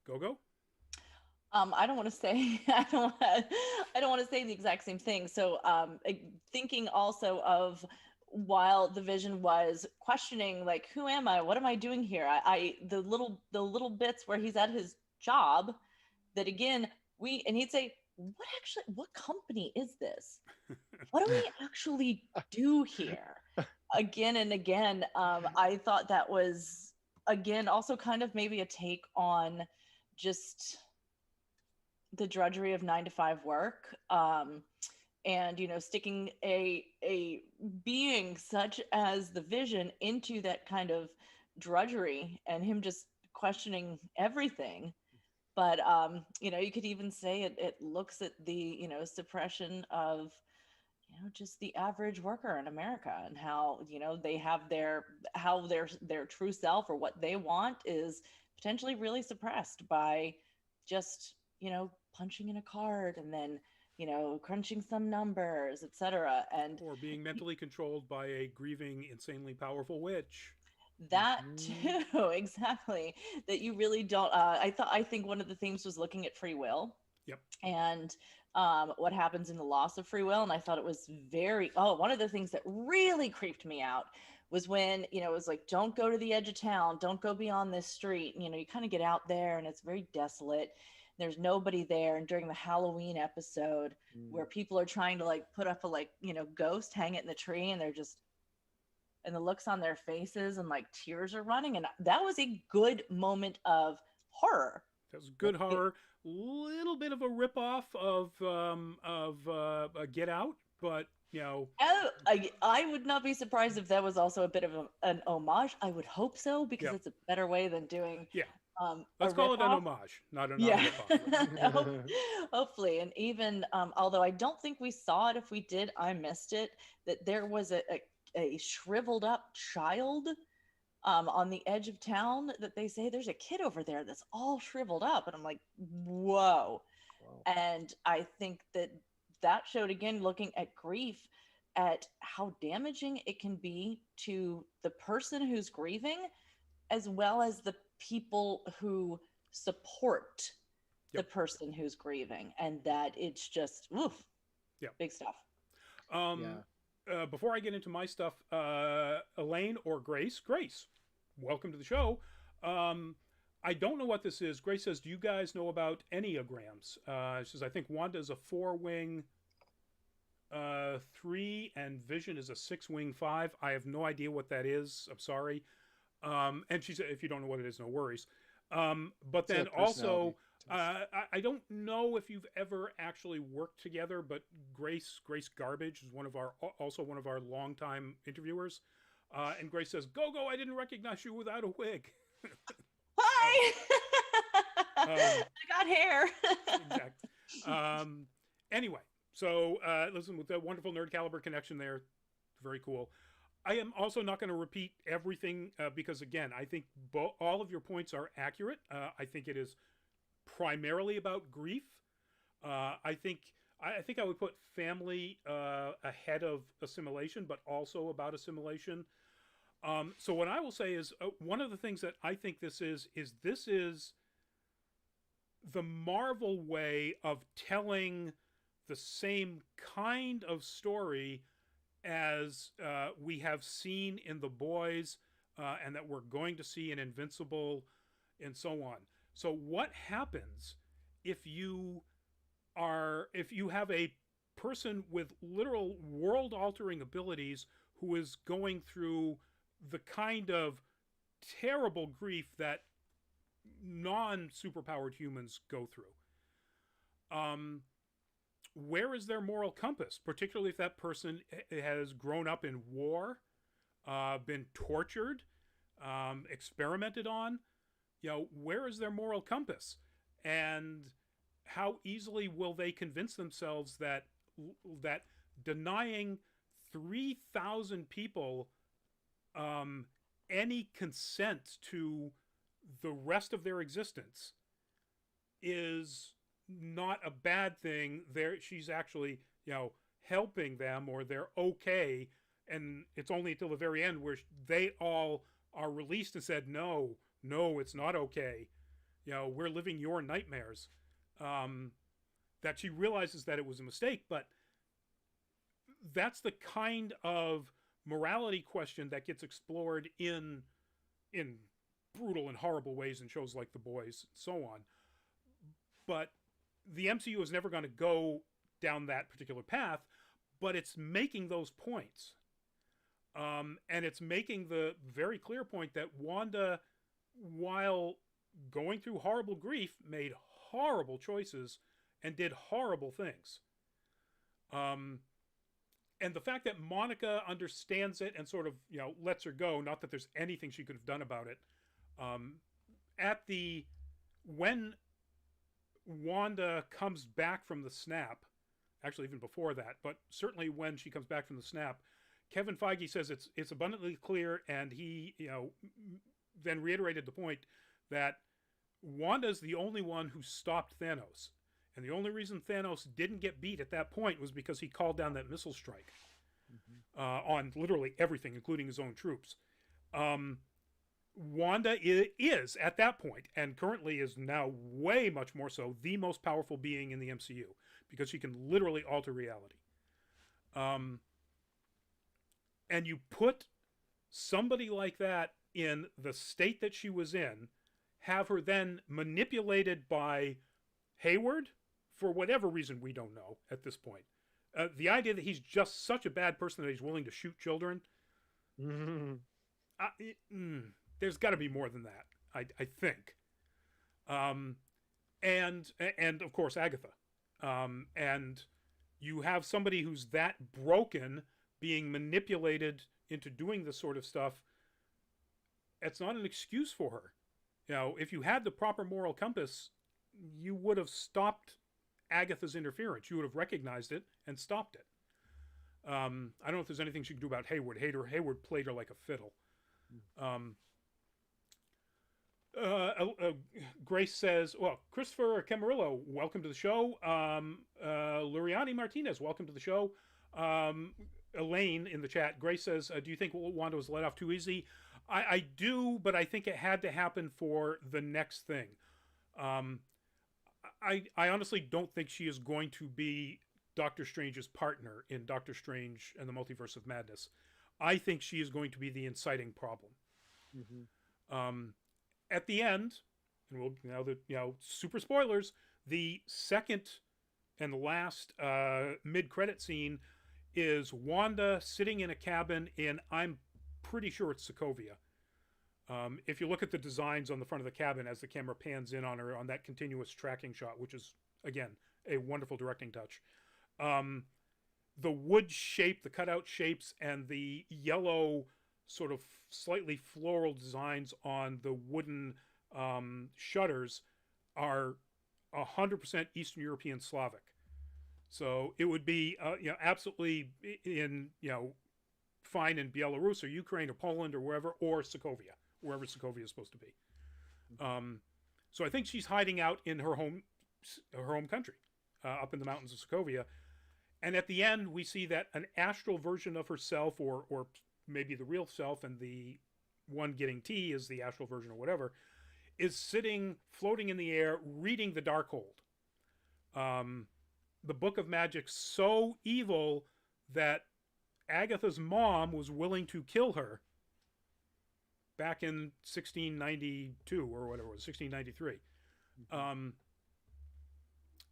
[SPEAKER 1] Go go.
[SPEAKER 3] I don't want to say I don't want to say the exact same thing. So thinking also of while the Vision was questioning like, who am I? What am I doing here? I the little bits where he's at his job, that again and he'd say, what company is this? What do we actually do here? Again and again, I thought that was again also kind of maybe a take on just the drudgery of 9 to 5 work, and sticking a being such as the Vision into that kind of drudgery, and him just questioning everything. But you could even say it looks at the suppression of just the average worker in America, and how they have their true self, or what they want, is potentially really suppressed by just punching in a card, and then crunching some numbers, etc. And
[SPEAKER 1] Or being mentally controlled by a grieving, insanely powerful witch.
[SPEAKER 3] that too, exactly. That you really don't. I think one of the themes was looking at free will.
[SPEAKER 1] Yep.
[SPEAKER 3] And what happens in the loss of free will. And I thought it was one of the things that really creeped me out was when, it was like, don't go to the edge of town, don't go beyond this street. And, you kind of get out there and it's very desolate. There's nobody there. And during the Halloween episode where people are trying to like put up a ghost, hang it in the tree, and and the looks on their faces and like tears are running. And that was a good moment of horror.
[SPEAKER 1] That was good horror. Little bit of a ripoff of Get Out, but
[SPEAKER 3] I would not be surprised if that was also a bit of an homage. I would hope so, because it's a better way than doing.
[SPEAKER 1] Yeah. Let's call it an homage, not a ripoff.
[SPEAKER 3] Hopefully, and even although I don't think we saw it, if we did, I missed it. That there was a shriveled up child on the edge of town, that they say there's a kid over there that's all shriveled up. And I'm like, whoa. And I think that showed, again, looking at grief, at how damaging it can be to the person who's grieving, as well as the people who support the person who's grieving. And that it's just, big stuff.
[SPEAKER 1] Before I get into my stuff, Elaine or Grace, welcome to the show. I don't know what this is. Grace says, do you guys know about Enneagrams? She says, I think Wanda is a 4-wing 3 and Vision is a 6-wing 5. I have no idea what that is. I'm sorry. And she said, if you don't know what it is, no worries. But then also, I don't know if you've ever actually worked together, but Grace Garbage is one of our longtime interviewers. And Grace says, go, I didn't recognize you without a wig.
[SPEAKER 3] Hi! I got hair.
[SPEAKER 1] Exactly. Anyway, so listen, with the wonderful Nerd Caliber connection there, very cool. I am also not going to repeat everything because, again, I think all of your points are accurate. I think it is primarily about grief. I think I would put family ahead of assimilation, but also about assimilation. So what I will say is one of the things that I think this is the Marvel way of telling the same kind of story as we have seen in The Boys and that we're going to see in Invincible and so on. So what happens if you have a person with literal world-altering abilities who is going through the kind of terrible grief that non-superpowered humans go through? Where is their moral compass, particularly if that person has grown up in war, been tortured, experimented on? Where is their moral compass? And how easily will they convince themselves that denying 3,000 people any consent to the rest of their existence is not a bad thing? She's actually, helping them, or they're okay. And it's only until the very end where they all are released and said, no, it's not okay. We're living your nightmares. That she realizes that it was a mistake. But that's the kind of morality question that gets explored in brutal and horrible ways in shows like The Boys and so on. But the MCU is never going to go down that particular path, but it's making those points. And it's making the very clear point that Wanda, while going through horrible grief, made horrible choices and did horrible things. And the fact that Monica understands it and sort of, lets her go, not that there's anything she could have done about it. When Wanda comes back from the snap, actually even before that, but certainly when she comes back from the snap, Kevin Feige says it's abundantly clear, and he, then reiterated the point that Wanda's the only one who stopped Thanos. And the only reason Thanos didn't get beat at that point was because he called down that missile strike on literally everything, including his own troops. Wanda is, at that point, and currently is now way much more so, the most powerful being in the MCU because she can literally alter reality. And you put somebody like that in the state that she was in, have her then manipulated by Hayward for whatever reason we don't know at this point. The idea that he's just such a bad person that he's willing to shoot children, there's got to be more than that, I think. And of course Agatha. And you have somebody who's that broken being manipulated into doing this sort of stuff. It's not an excuse for her. You know, if you had the proper moral compass, you would have stopped Agatha's interference. You would have recognized it and stopped it. I don't know if there's anything she can do about Hayward. Hayward played her like a fiddle. Grace says, well, Christopher Camarillo, welcome to the show. Luriani Martinez, welcome to the show. Elaine in the chat, Grace says, do you think Wanda was let off too easy? I do, but I think it had to happen for the next thing. I honestly don't think she is going to be Doctor Strange's partner in Doctor Strange and the Multiverse of Madness. I think she is going to be the inciting problem. At the end, and we'll super spoilers, the second and last mid-credit scene is Wanda sitting in a cabin in, I'm pretty sure it's Sokovia. If you look at the designs on the front of the cabin as the camera pans in on her on that continuous tracking shot, which is, again, a wonderful directing touch. The wood shape, the cutout shapes, and the yellow sort of slightly floral designs on the wooden shutters are 100% Eastern European Slavic. So it would be absolutely in fine in Belarus or Ukraine or Poland or wherever, or Sokovia, wherever Sokovia is supposed to be. So I think she's hiding out in her home country, up in the mountains of Sokovia. And at the end, we see that an astral version of herself, or maybe the real self, and the one getting tea is the astral version or whatever, is sitting, floating in the air, reading the Darkhold. The Book of Magic's so evil that Agatha's mom was willing to kill her back in 1692 or whatever it was, 1693.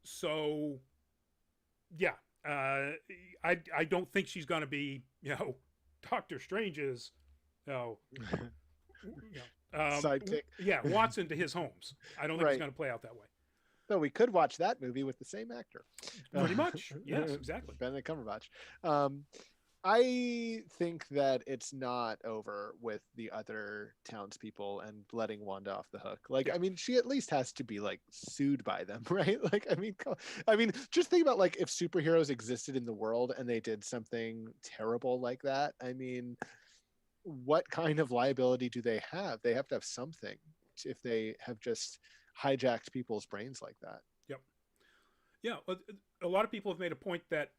[SPEAKER 1] So, yeah, I don't think she's going to be, Doctor Strange's,
[SPEAKER 2] sidekick.
[SPEAKER 1] Yeah, Watson to his Holmes. I don't think it's going to play out that way.
[SPEAKER 2] So we could watch that movie with the same actor.
[SPEAKER 1] Pretty much. Yes, exactly.
[SPEAKER 2] Benedict Cumberbatch. I think that it's not over with the other townspeople and letting Wanda off the hook. I mean, she at least has to be sued by them, right? I mean, just think about if superheroes existed in the world and they did something terrible like that. I mean, what kind of liability do they have? They have to have something if they have just hijacked people's brains like that.
[SPEAKER 1] Yep. Yeah, a lot of people have made a point that,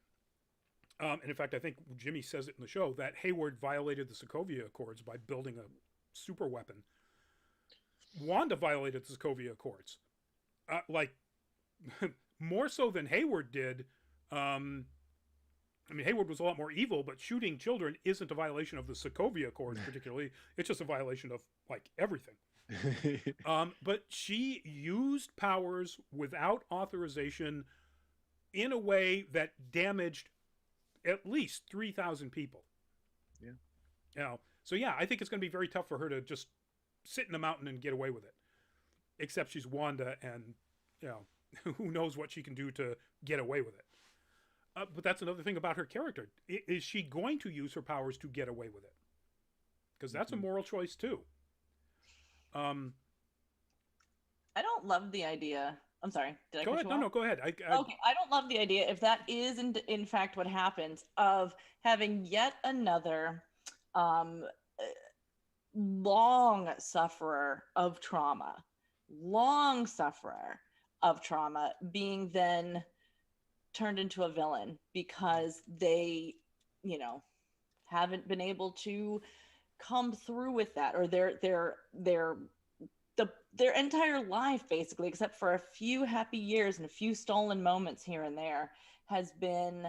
[SPEAKER 1] and in fact, I think Jimmy says it in the show, that Hayward violated the Sokovia Accords by building a super weapon. Wanda violated the Sokovia Accords. More so than Hayward did. I mean, Hayward was a lot more evil, but shooting children isn't a violation of the Sokovia Accords particularly. It's just a violation of, everything. But she used powers without authorization in a way that damaged at least 3,000 people.
[SPEAKER 2] Yeah.
[SPEAKER 1] So yeah, I think it's going to be very tough for her to just sit in a mountain and get away with it. Except she's Wanda, and who knows what she can do to get away with it. But that's another thing about her character. Is she going to use her powers to get away with it? Because that's a moral choice too.
[SPEAKER 3] I don't love the idea. I'm sorry. Did I
[SPEAKER 1] go ahead? No, go ahead.
[SPEAKER 3] Okay, I don't love the idea, if that is in fact what happens, of having yet another long sufferer of trauma, long sufferer of trauma being then turned into a villain because they, you know, haven't been able to come through with that, or their entire life, basically, except for a few happy years and a few stolen moments here and there, has been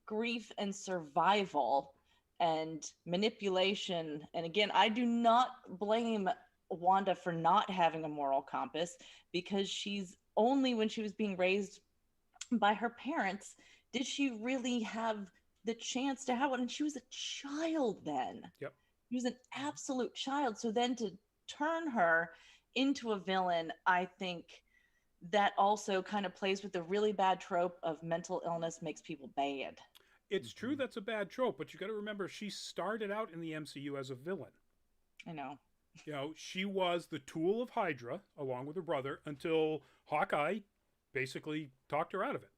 [SPEAKER 3] grief and survival and manipulation. And again, I do not blame Wanda for not having a moral compass, because she's only, when she was being raised by her parents, did she really have the chance to have one. And she was a child then.
[SPEAKER 1] Yep.
[SPEAKER 3] She was an absolute child. So then to turn her into a villain, I think that also kind of plays with the really bad trope of mental illness makes people bad.
[SPEAKER 1] It's true that's a bad trope, but you got to remember she started out in the MCU as a villain.
[SPEAKER 3] I know.
[SPEAKER 1] You know, she was the tool of Hydra along with her brother until Hawkeye basically talked her out of it.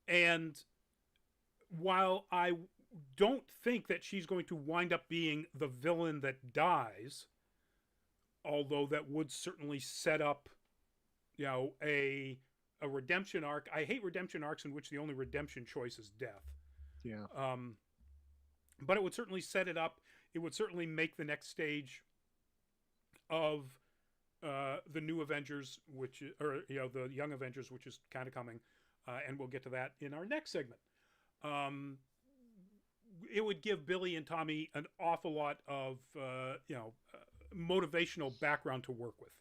[SPEAKER 1] And while I don't think that she's going to wind up being the villain that dies, although that would certainly set up, you know, a redemption arc. I hate redemption arcs in which the only redemption choice is death.
[SPEAKER 2] Yeah.
[SPEAKER 1] But it would certainly set it up. It would certainly make the next stage of the new Avengers, which, or you know, the Young Avengers, which is kind of coming, and we'll get to that in our next segment. It would give Billy and Tommy an awful lot of motivational background to work with.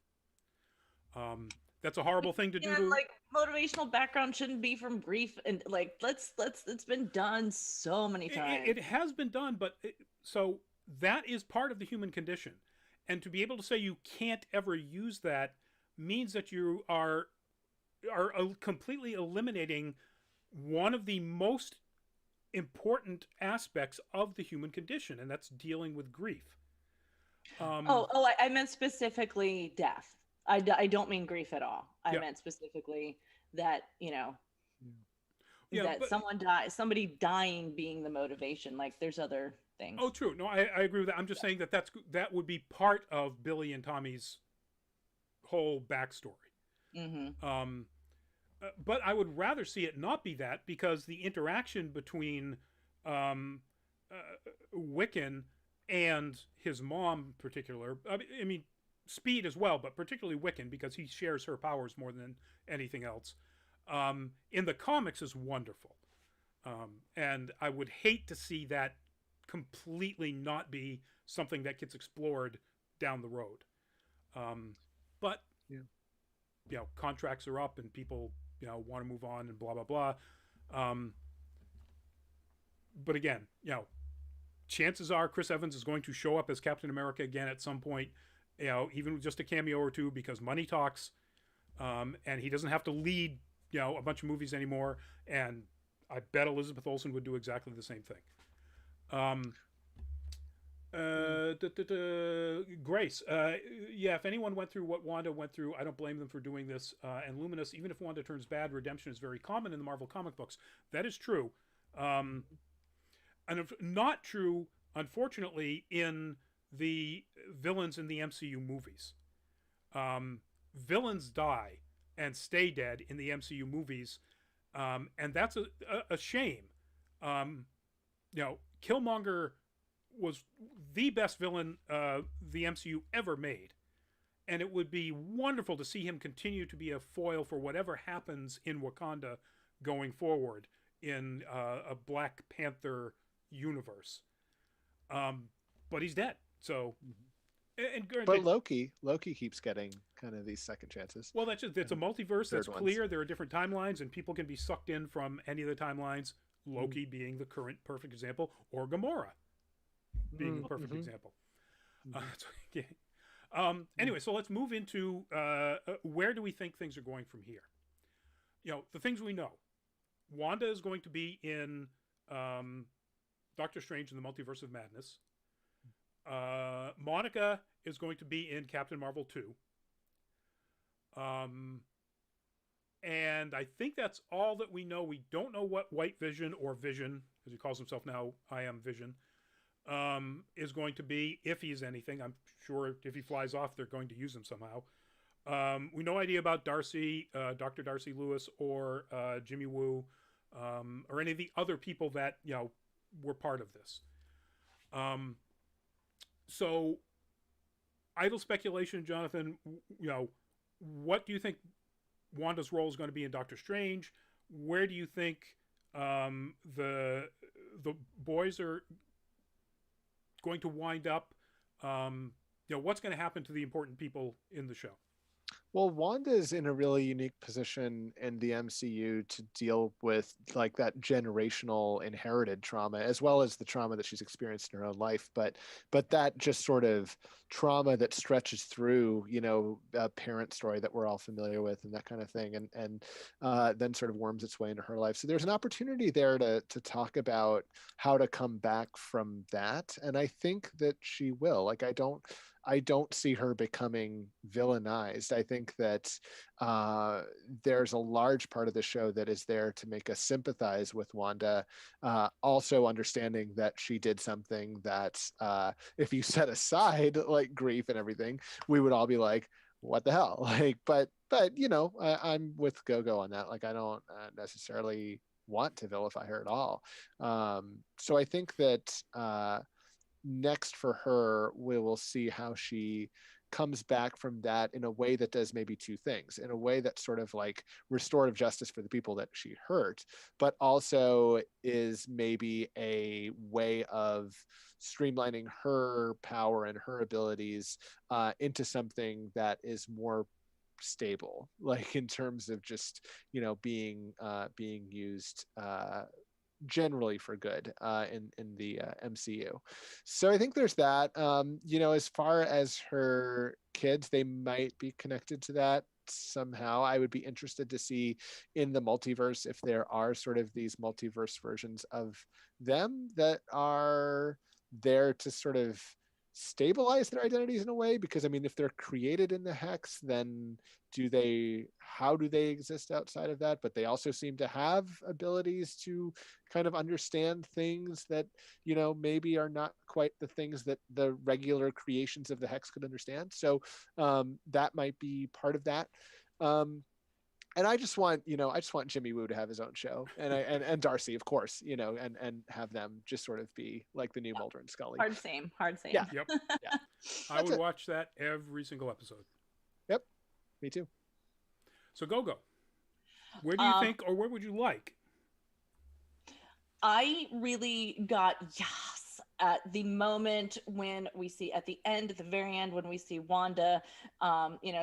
[SPEAKER 1] That's a horrible thing to do.
[SPEAKER 3] Like, motivational background shouldn't be from grief, and like let's it's been done so many times.
[SPEAKER 1] It has been done, but so that is part of the human condition, and to be able to say you can't ever use that means that you are completely eliminating one of the most important aspects of the human condition, and that's dealing with grief.
[SPEAKER 3] I meant specifically death. I don't mean grief at all. I meant specifically that, you know, that somebody dying being the motivation. Like, there's other things.
[SPEAKER 1] Oh, true. No, I agree with that. I'm just saying that would be part of Billy and Tommy's whole backstory.
[SPEAKER 3] Mm-hmm.
[SPEAKER 1] But I would rather see it not be that, because the interaction between Wiccan and his mom in particular, I mean, Speed as well, but particularly Wiccan, because he shares her powers more than anything else, in the comics is wonderful. And I would hate to see that completely not be something that gets explored down the road. But, you know, contracts are up and people, you know, want to move on and blah, blah, blah. But again, you know, chances are Chris Evans is going to show up as Captain America again at some point, you know, even just a cameo or two, because money talks. And he doesn't have to lead, you know, a bunch of movies anymore. And I bet Elizabeth Olsen would do exactly the same thing. Grace, if anyone went through what Wanda went through, I don't blame them for doing this. And Luminous, even if Wanda turns bad, redemption is very common in the Marvel comic books. That is true. And not true, unfortunately, in the villains in the MCU movies. Villains die and stay dead in the MCU movies. And that's a shame. You know, Killmonger was the best villain the MCU ever made. And it would be wonderful to see him continue to be a foil for whatever happens in Wakanda going forward in a Black Panther universe. But he's dead. So,
[SPEAKER 2] but Loki keeps getting kind of these second chances.
[SPEAKER 1] Well, it's a multiverse that's clear. There are different timelines, and people can be sucked in from any of the timelines. Loki being the current perfect example, or Gamora being the perfect example. Anyway, so let's move into where do we think things are going from here? You know, the things we know. Wanda is going to be in Doctor Strange in the Multiverse of Madness. Monica is going to be in Captain Marvel 2. And I think that's all that we know. We don't know what White Vision, or Vision, as he calls himself now, I Am Vision, is going to be, if he's anything. I'm sure if he flies off, they're going to use him somehow. We no idea about Darcy, Dr. Darcy Lewis, or Jimmy Woo, or any of the other people that were part of this. So, idle speculation, Jonathan. What do you think Wanda's role is going to be in Doctor Strange? Where do you think the boys are going to wind up? What's going to happen to the important people in the show?
[SPEAKER 2] Well, Wanda's in a really unique position in the MCU to deal with like that generational inherited trauma, as well as the trauma that she's experienced in her own life. But that just sort of trauma that stretches through, a parent story that we're all familiar with, and that kind of thing, and then sort of worms its way into her life. So there's an opportunity there to talk about how to come back from that, and I think that she will. Like, I don't see her becoming villainized. I think that there's a large part of the show that is there to make us sympathize with Wanda, also understanding that she did something that if you set aside like grief and everything, we would all be like, what the hell? Like, but I'm with Gogo on that. Like, I don't necessarily want to vilify her at all. So I think that next for her, we will see how she comes back from that in a way that does maybe two things: in a way that's sort of like restorative justice for the people that she hurt, but also is maybe a way of streamlining her power and her abilities into something that is more stable, like in terms of just being used generally for good in the MCU. So I think there's that. As far as her kids, they might be connected to that somehow. I would be interested to see in the multiverse if there are sort of these multiverse versions of them that are there to sort of stabilize their identities in a way, because I mean, if they're created in the hex, then how do they exist outside of that? But they also seem to have abilities to kind of understand things that maybe are not quite the things that the regular creations of the hex could understand. So that might be part of that. And I just want Jimmy Woo to have his own show, and Darcy, of course, and have them just sort of be like the new Mulder and Scully.
[SPEAKER 3] Hard same.
[SPEAKER 2] Yeah.
[SPEAKER 1] Yep.
[SPEAKER 2] Yeah.
[SPEAKER 1] I would watch that every single episode.
[SPEAKER 2] Yep. Me too.
[SPEAKER 1] So Gogo, where do you think, or where would you like?
[SPEAKER 3] I really got yes at the moment when we see at the very end, when we see Wanda,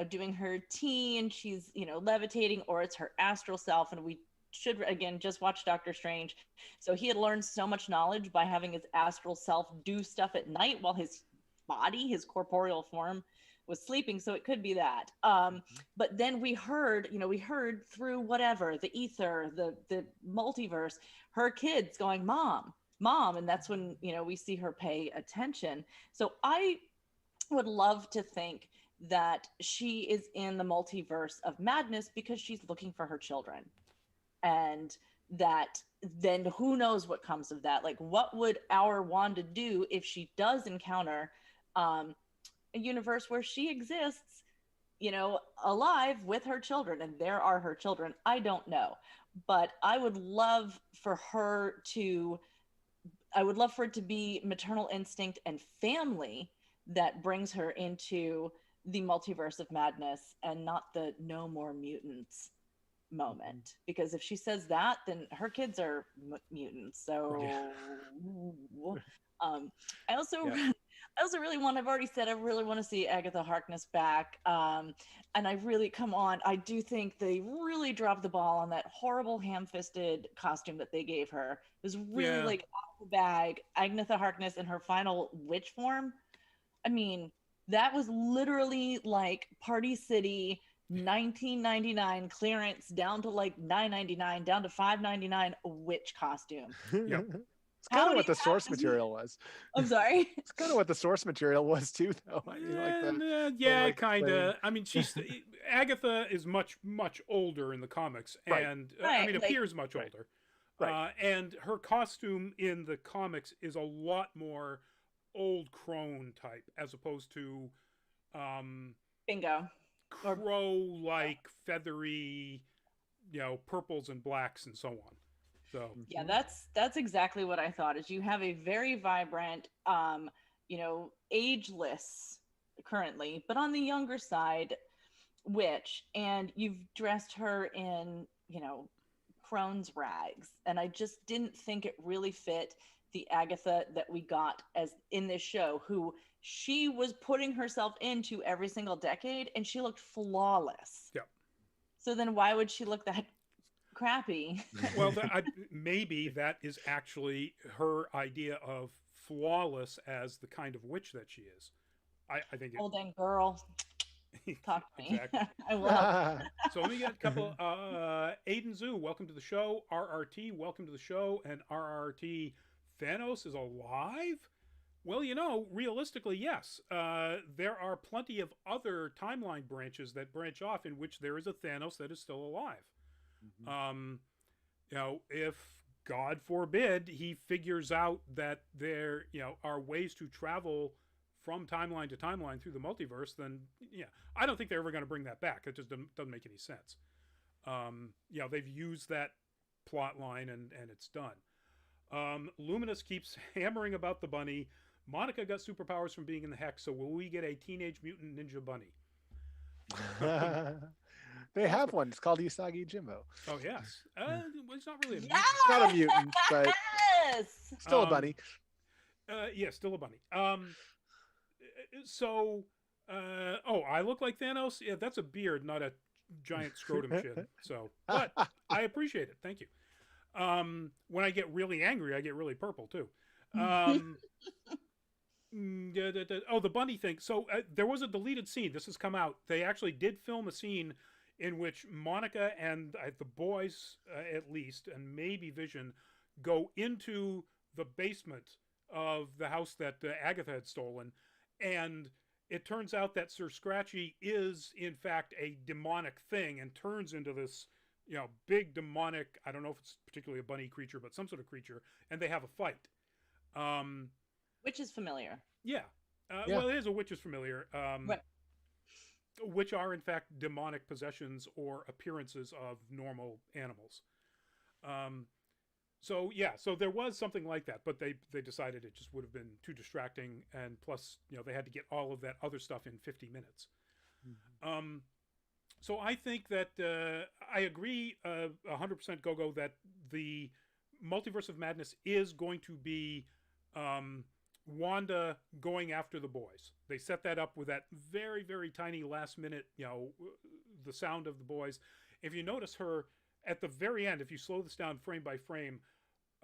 [SPEAKER 3] doing her tea and she's, levitating, or it's her astral self. And we should, again, just watch Doctor Strange. So he had learned so much knowledge by having his astral self do stuff at night while his body, his corporeal form, was sleeping. So it could be that. But then we heard through whatever, the ether, the multiverse, her kids going, mom. And that's when, we see her pay attention. So I would love to think that she is in the multiverse of madness because she's looking for her children. And that then who knows what comes of that? Like, what would our Wanda do if she does encounter a universe where she exists, alive with her children, and there are her children? I don't know, but I would love for it to be maternal instinct and family that brings her into the multiverse of madness, and not the no more mutants moment. Because if she says that, then her kids are mutants. So I also really want, I've already said, I really want to see Agatha Harkness back. And I do think they really dropped the ball on that horrible ham-fisted costume that they gave her. It was really like out of the bag. Agatha Harkness in her final witch form. I mean, that was literally like Party City $19.99 clearance down to like $9.99, down to $5.99 witch costume.
[SPEAKER 1] Yep.
[SPEAKER 2] It's kind of what the source material was.
[SPEAKER 3] I'm sorry.
[SPEAKER 2] It's kind of what the source material was too, though. I mean,
[SPEAKER 1] kind of. I mean, Agatha is much older in the comics, right. And appears much older.
[SPEAKER 2] Right.
[SPEAKER 1] And her costume in the comics is a lot more old crone type, as opposed to
[SPEAKER 3] bingo.
[SPEAKER 1] crow-like, feathery, purples and blacks and so on. So
[SPEAKER 3] yeah, that's exactly what I thought. Is you have a very vibrant, ageless currently, but on the younger side witch, and you've dressed her in, crone's rags, and I just didn't think it really fit the Agatha that we got as in this show, who she was putting herself into every single decade, and she looked flawless.
[SPEAKER 1] Yeah.
[SPEAKER 3] So then why would she look that crappy?
[SPEAKER 1] Well, maybe that is actually her idea of flawless as the kind of witch that she is. I think.
[SPEAKER 3] Oh, dang girl. Talk to me.
[SPEAKER 1] Exactly.
[SPEAKER 3] I will.
[SPEAKER 1] So let me get a couple. Aiden Zoo, welcome to the show. RRT, welcome to the show. And RRT, Thanos is alive? Well, realistically, yes. There are plenty of other timeline branches that branch off in which there is a Thanos that is still alive. If God forbid he figures out that there, are ways to travel from timeline to timeline through the multiverse, then I don't think they're ever going to bring that back. It just doesn't make any sense. They've used that plot line and it's done. Luminous keeps hammering about the bunny. Monica got superpowers from being in the Hex, so will we get a Teenage Mutant Ninja Bunny?
[SPEAKER 2] They have one. It's called Usagi Jimbo.
[SPEAKER 1] Oh, yes. Well, it's not really a mutant.
[SPEAKER 2] It's not a mutant, but still a bunny.
[SPEAKER 1] Yeah, still a bunny. I look like Thanos? Yeah, that's a beard, not a giant scrotum chin. So, but I appreciate it. Thank you. When I get really angry, I get really purple, too. The bunny thing. So there was a deleted scene. This has come out. They actually did film a scene in which Monica and the boys, at least, and maybe Vision, go into the basement of the house that Agatha had stolen. And it turns out that Sir Scratchy is, in fact, a demonic thing and turns into this, big demonic, I don't know if it's particularly a bunny creature, but some sort of creature. And they have a fight.
[SPEAKER 3] Which is familiar.
[SPEAKER 1] Yeah. Well, it is a witch is familiar.
[SPEAKER 3] Right.
[SPEAKER 1] Which are, in fact, demonic possessions or appearances of normal animals. So there was something like that, but they decided it just would have been too distracting, and plus, they had to get all of that other stuff in 50 minutes. Mm-hmm. So I think that I agree 100% Gogo that the Multiverse of Madness is going to be Wanda going after the boys. They set that up with that very, very tiny last minute, the sound of the boys. If you notice her at the very end, if you slow this down frame by frame,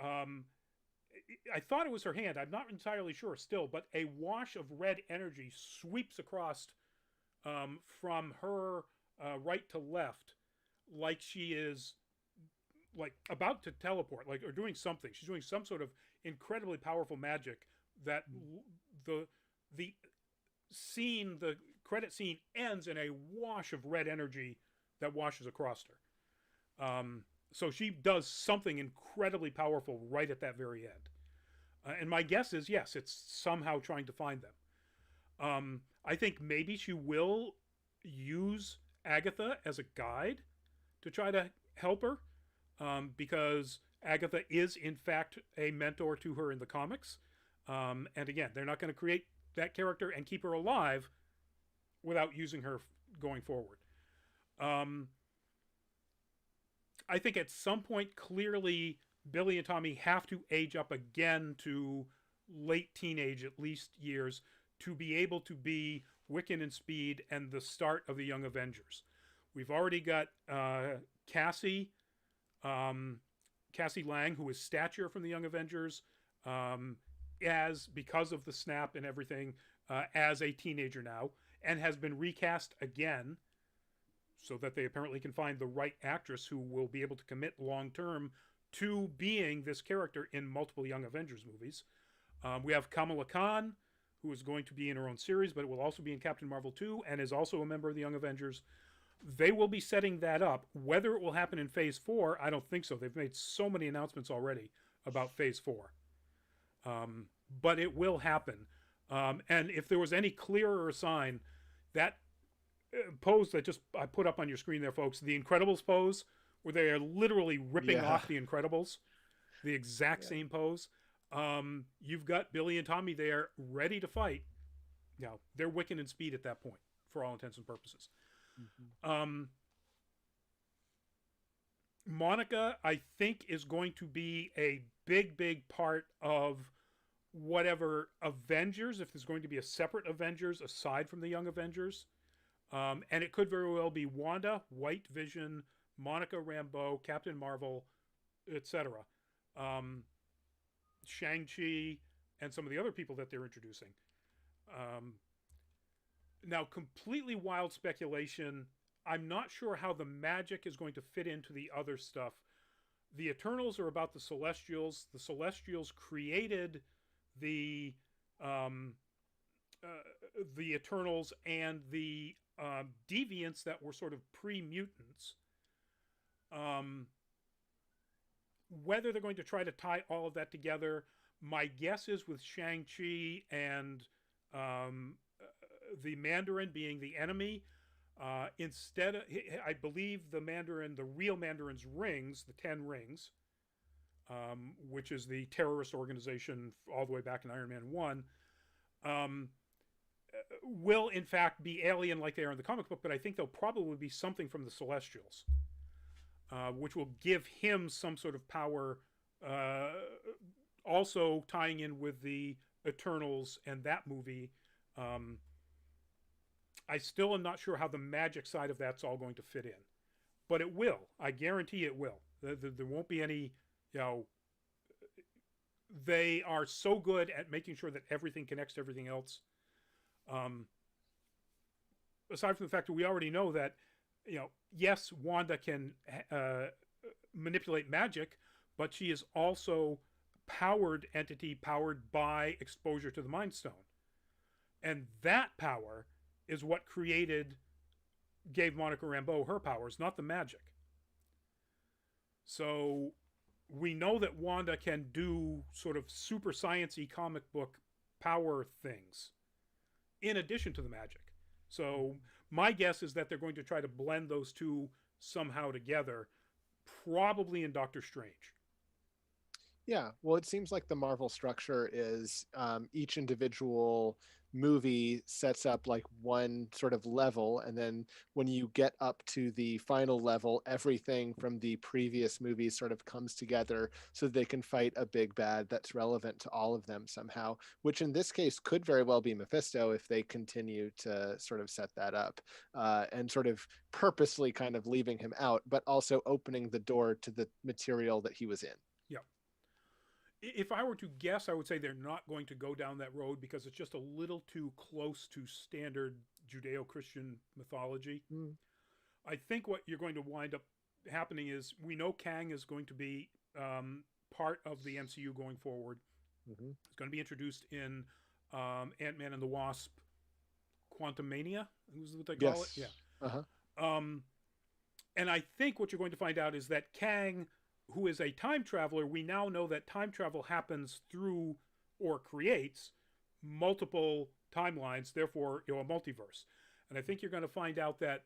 [SPEAKER 1] I thought it was her hand. I'm not entirely sure still, but a wash of red energy sweeps across from her right to left, like she is like about to teleport, like, or doing something. She's doing some sort of incredibly powerful magic that the scene, the credit scene, ends in a wash of red energy that washes across her. So she does something incredibly powerful right at that very end. And my guess is, yes, it's somehow trying to find them. I think maybe she will use Agatha as a guide to try to help her, because Agatha is, in fact, a mentor to her in the comics. And again, they're not going to create that character and keep her alive without using her going forward. I think at some point, clearly, Billy and Tommy have to age up again to late teenage, at least, years to be able to be Wiccan and Speed and the start of the Young Avengers. We've already got Cassie Lang, who is Stature from the Young Avengers, because of the snap and everything, as a teenager now, and has been recast again so that they apparently can find the right actress who will be able to commit long-term to being this character in multiple Young Avengers movies. We have Kamala Khan, who is going to be in her own series, but will also be in Captain Marvel 2 and is also a member of the Young Avengers. They will be setting that up. Whether it will happen in Phase 4, I don't think so. They've made so many announcements already about Phase 4. But it will happen. And if there was any clearer sign, that pose that just I put up on your screen there, folks. The Incredibles pose, where they are literally ripping off the Incredibles, the exact same pose. You've got Billy and Tommy there, ready to fight. Now they're Wiccan and Speed at that point, for all intents and purposes. Mm-hmm. Monica, I think, is going to be a big part of whatever Avengers, if there's going to be a separate Avengers aside from the Young Avengers. And it could very well be Wanda, White Vision, Monica Rambeau, Captain Marvel, etc. Shang-Chi, and some of the other people that they're introducing. Now, completely wild speculation. I'm not sure how the magic is going to fit into the other stuff. The Eternals are about the Celestials. The Celestials created the Eternals and the deviants that were sort of pre-mutants. Whether they're going to try to tie all of that together, my guess is with Shang-Chi and the Mandarin being the enemy, instead of, I believe the real Mandarin's rings, the 10 rings, which is the terrorist organization all the way back in Iron Man 1, will in fact be alien like they are in the comic book, but I think they'll probably be something from the Celestials, which will give him some sort of power, also tying in with the Eternals and that movie. I still am not sure how the magic side of that's all going to fit in, but it will. I guarantee it will. There won't be any, they are so good at making sure that everything connects to everything else. Aside from the fact that we already know that, yes, Wanda can manipulate magic, but she is also powered entity powered by exposure to the Mind Stone. And that power is what gave Monica Rambeau her powers, not the magic. So we know that Wanda can do sort of super science-y comic book power things in addition to the magic. So my guess is that they're going to try to blend those two somehow together, probably in Doctor Strange.
[SPEAKER 2] Yeah, well, it seems like the Marvel structure is each individual movie sets up like one sort of level, and then when you get up to the final level, everything from the previous movies sort of comes together so they can fight a big bad that's relevant to all of them somehow, which in this case could very well be Mephisto if they continue to sort of set that up, and sort of purposely kind of leaving him out, but also opening the door to the material that he was in.
[SPEAKER 1] Yeah. If I were to guess, I would say they're not going to go down that road because it's just a little too close to standard Judeo-Christian mythology. Mm. I think what you're going to wind up happening is, we know Kang is going to be part of the MCU going forward. Mm-hmm. It's going to be introduced in Ant-Man and the Wasp Quantumania, is what they call it? Yeah. Uh-huh. And I think what you're going to find out is that Kang, who is a time traveler, we now know that time travel happens through or creates multiple timelines, therefore, a multiverse. And I think you're going to find out that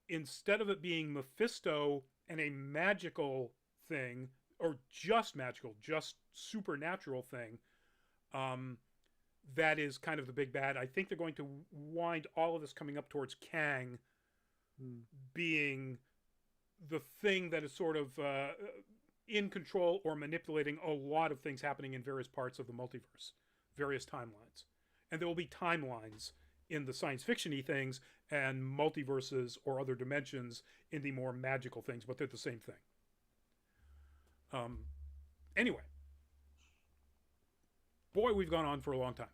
[SPEAKER 1] instead of it being Mephisto and a magical thing, or just magical, just supernatural thing, that is kind of the big bad. I think they're going to wind all of this coming up towards Kang being the thing that is sort of in control or manipulating a lot of things happening in various parts of the multiverse, various timelines. And there will be timelines in the science fiction-y things and multiverses or other dimensions in the more magical things, but they're the same thing. Anyway. Boy, we've gone on for a long time.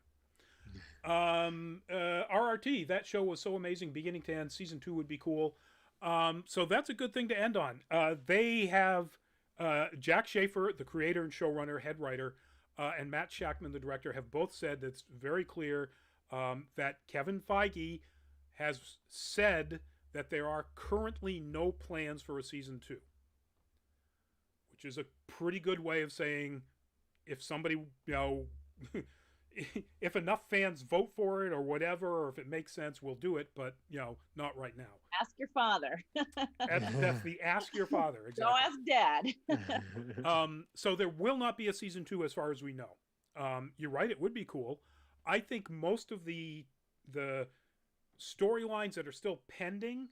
[SPEAKER 1] RRT, that show was so amazing, beginning to end. Season 2 would be cool. So that's a good thing to end on. They have Jack Schaefer, the creator and showrunner, head writer, and Matt Shakman, the director, have both said that it's very clear that Kevin Feige has said that there are currently no plans for a season 2, which is a pretty good way of saying if somebody, if enough fans vote for it or whatever, or if it makes sense, we'll do it. But not right now.
[SPEAKER 3] Ask your father.
[SPEAKER 1] That's the ask your father. Exactly.
[SPEAKER 3] Go ask dad.
[SPEAKER 1] So there will not be a season 2 as far as we know. You're right; it would be cool. I think most of the storylines that are still pending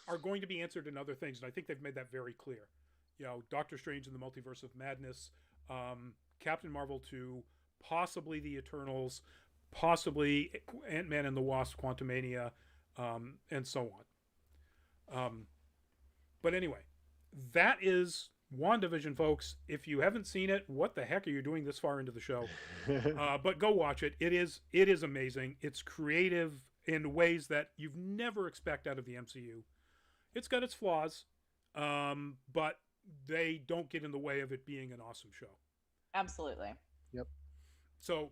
[SPEAKER 1] are going to be answered in other things, and I think they've made that very clear. Doctor Strange in the Multiverse of Madness, Captain Marvel 2, possibly the Eternals, possibly Ant-Man and the Wasp: Quantumania, and so on. But anyway, that is WandaVision, folks. If you haven't seen it, what the heck are you doing this far into the show? But go watch it. It is amazing. It's creative in ways that you've never expect out of the MCU. It's got its flaws, but they don't get in the way of it being an awesome show.
[SPEAKER 3] Absolutely.
[SPEAKER 2] Yep.
[SPEAKER 1] So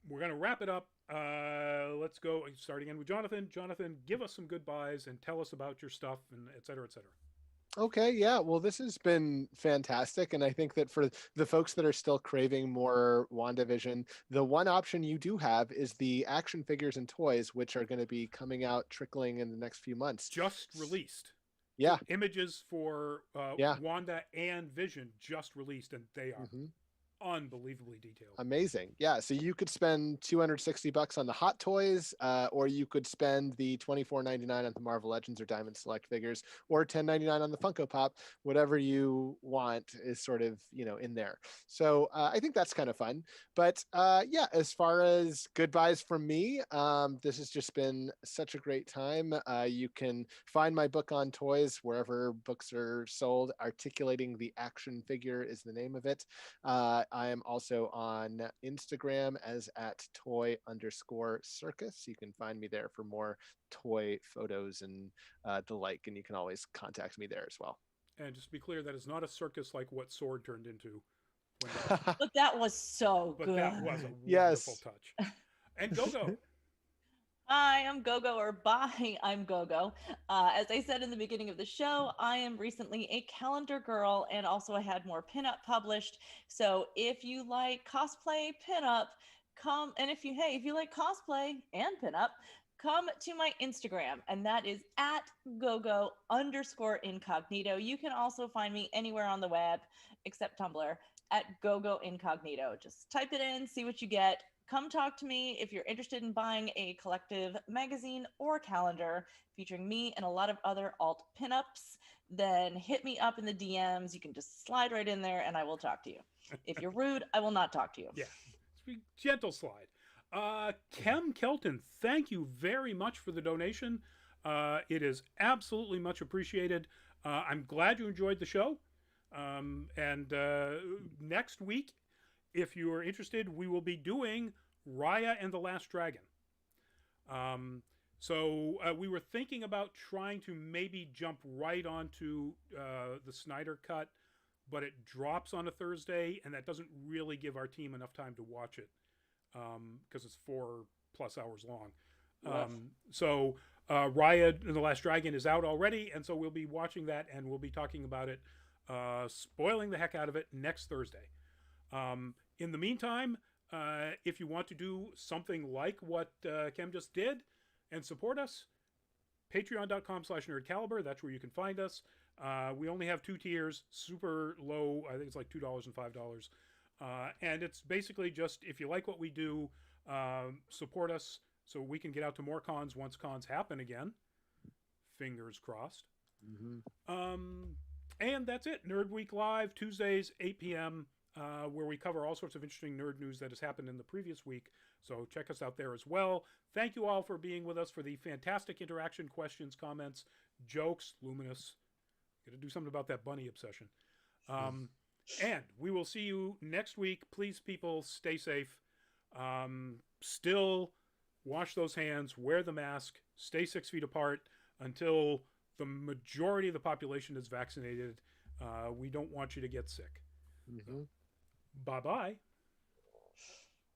[SPEAKER 1] we're going to wrap it up. Let's go start again with Jonathan. Jonathan, give us some goodbyes and tell us about your stuff, and et cetera, et cetera.
[SPEAKER 2] Okay, yeah. Well, this has been fantastic. And I think that for the folks that are still craving more WandaVision, the one option you do have is the action figures and toys, which are going to be coming out, trickling in the next few months.
[SPEAKER 1] Just released.
[SPEAKER 2] Yeah.
[SPEAKER 1] Images for Wanda and Vision just released, and they are unbelievably detailed.
[SPEAKER 2] Amazing. Yeah. So you could spend $260 on the Hot Toys, or you could spend the $24.99 on the Marvel Legends or Diamond Select figures, or $10.99 on the Funko Pop. Whatever you want is sort of, in there. So I think that's kind of fun. But yeah, as far as goodbyes from me, this has just been such a great time. You can find my book on toys wherever books are sold. Articulating the Action Figure is the name of it. I am also on Instagram as @toy_circus. You can find me there for more toy photos and the like, and you can always contact me there as well.
[SPEAKER 1] And just to be clear, that is not a circus like what Sword turned into.
[SPEAKER 3] But that was so good.
[SPEAKER 1] But that was a wonderful touch. And Gogo.
[SPEAKER 3] Hi, I'm Gogo, or bye, I'm Gogo. As I said in the beginning of the show, I am recently a calendar girl, and also I had more pinup published. So if you like cosplay, pinup, come, and if you like cosplay and pinup, come to my Instagram, and that is @gogo_incognito. You can also find me anywhere on the web except Tumblr @gogoincognito. Just type it in, see what you get. Come talk to me if you're interested in buying a collective magazine or calendar featuring me and a lot of other alt pinups. Then hit me up in the DMs. You can just slide right in there and I will talk to you. If you're rude, I will not talk to you.
[SPEAKER 1] Yeah, gentle slide. Kem Kelton, thank you very much for the donation. It is absolutely much appreciated. I'm glad you enjoyed the show. And next week, if you are interested, we will be doing Raya and the Last Dragon. So we were thinking about trying to maybe jump right onto the Snyder Cut, but it drops on a Thursday, and that doesn't really give our team enough time to watch it because it's 4+ hours long. So Raya and the Last Dragon is out already, and so we'll be watching that, and we'll be talking about it, spoiling the heck out of it next Thursday. In the meantime, if you want to do something like what Kem just did and support us, patreon.com/nerdcaliber. That's where you can find us. We only have 2 tiers, super low. I think it's like $2 and $5. And it's basically just, if you like what we do, support us so we can get out to more cons once cons happen again. Fingers crossed. And that's it. Nerd Week Live, Tuesdays, 8 p.m., where we cover all sorts of interesting nerd news that has happened in the previous week. So check us out there as well. Thank you all for being with us, for the fantastic interaction, questions, comments, jokes. Luminous. Got to do something about that bunny obsession. And we will see you next week. Please, people, stay safe. Still wash those hands, wear the mask, stay 6 feet apart until the majority of the population is vaccinated. We don't want you to get sick. Bye-bye.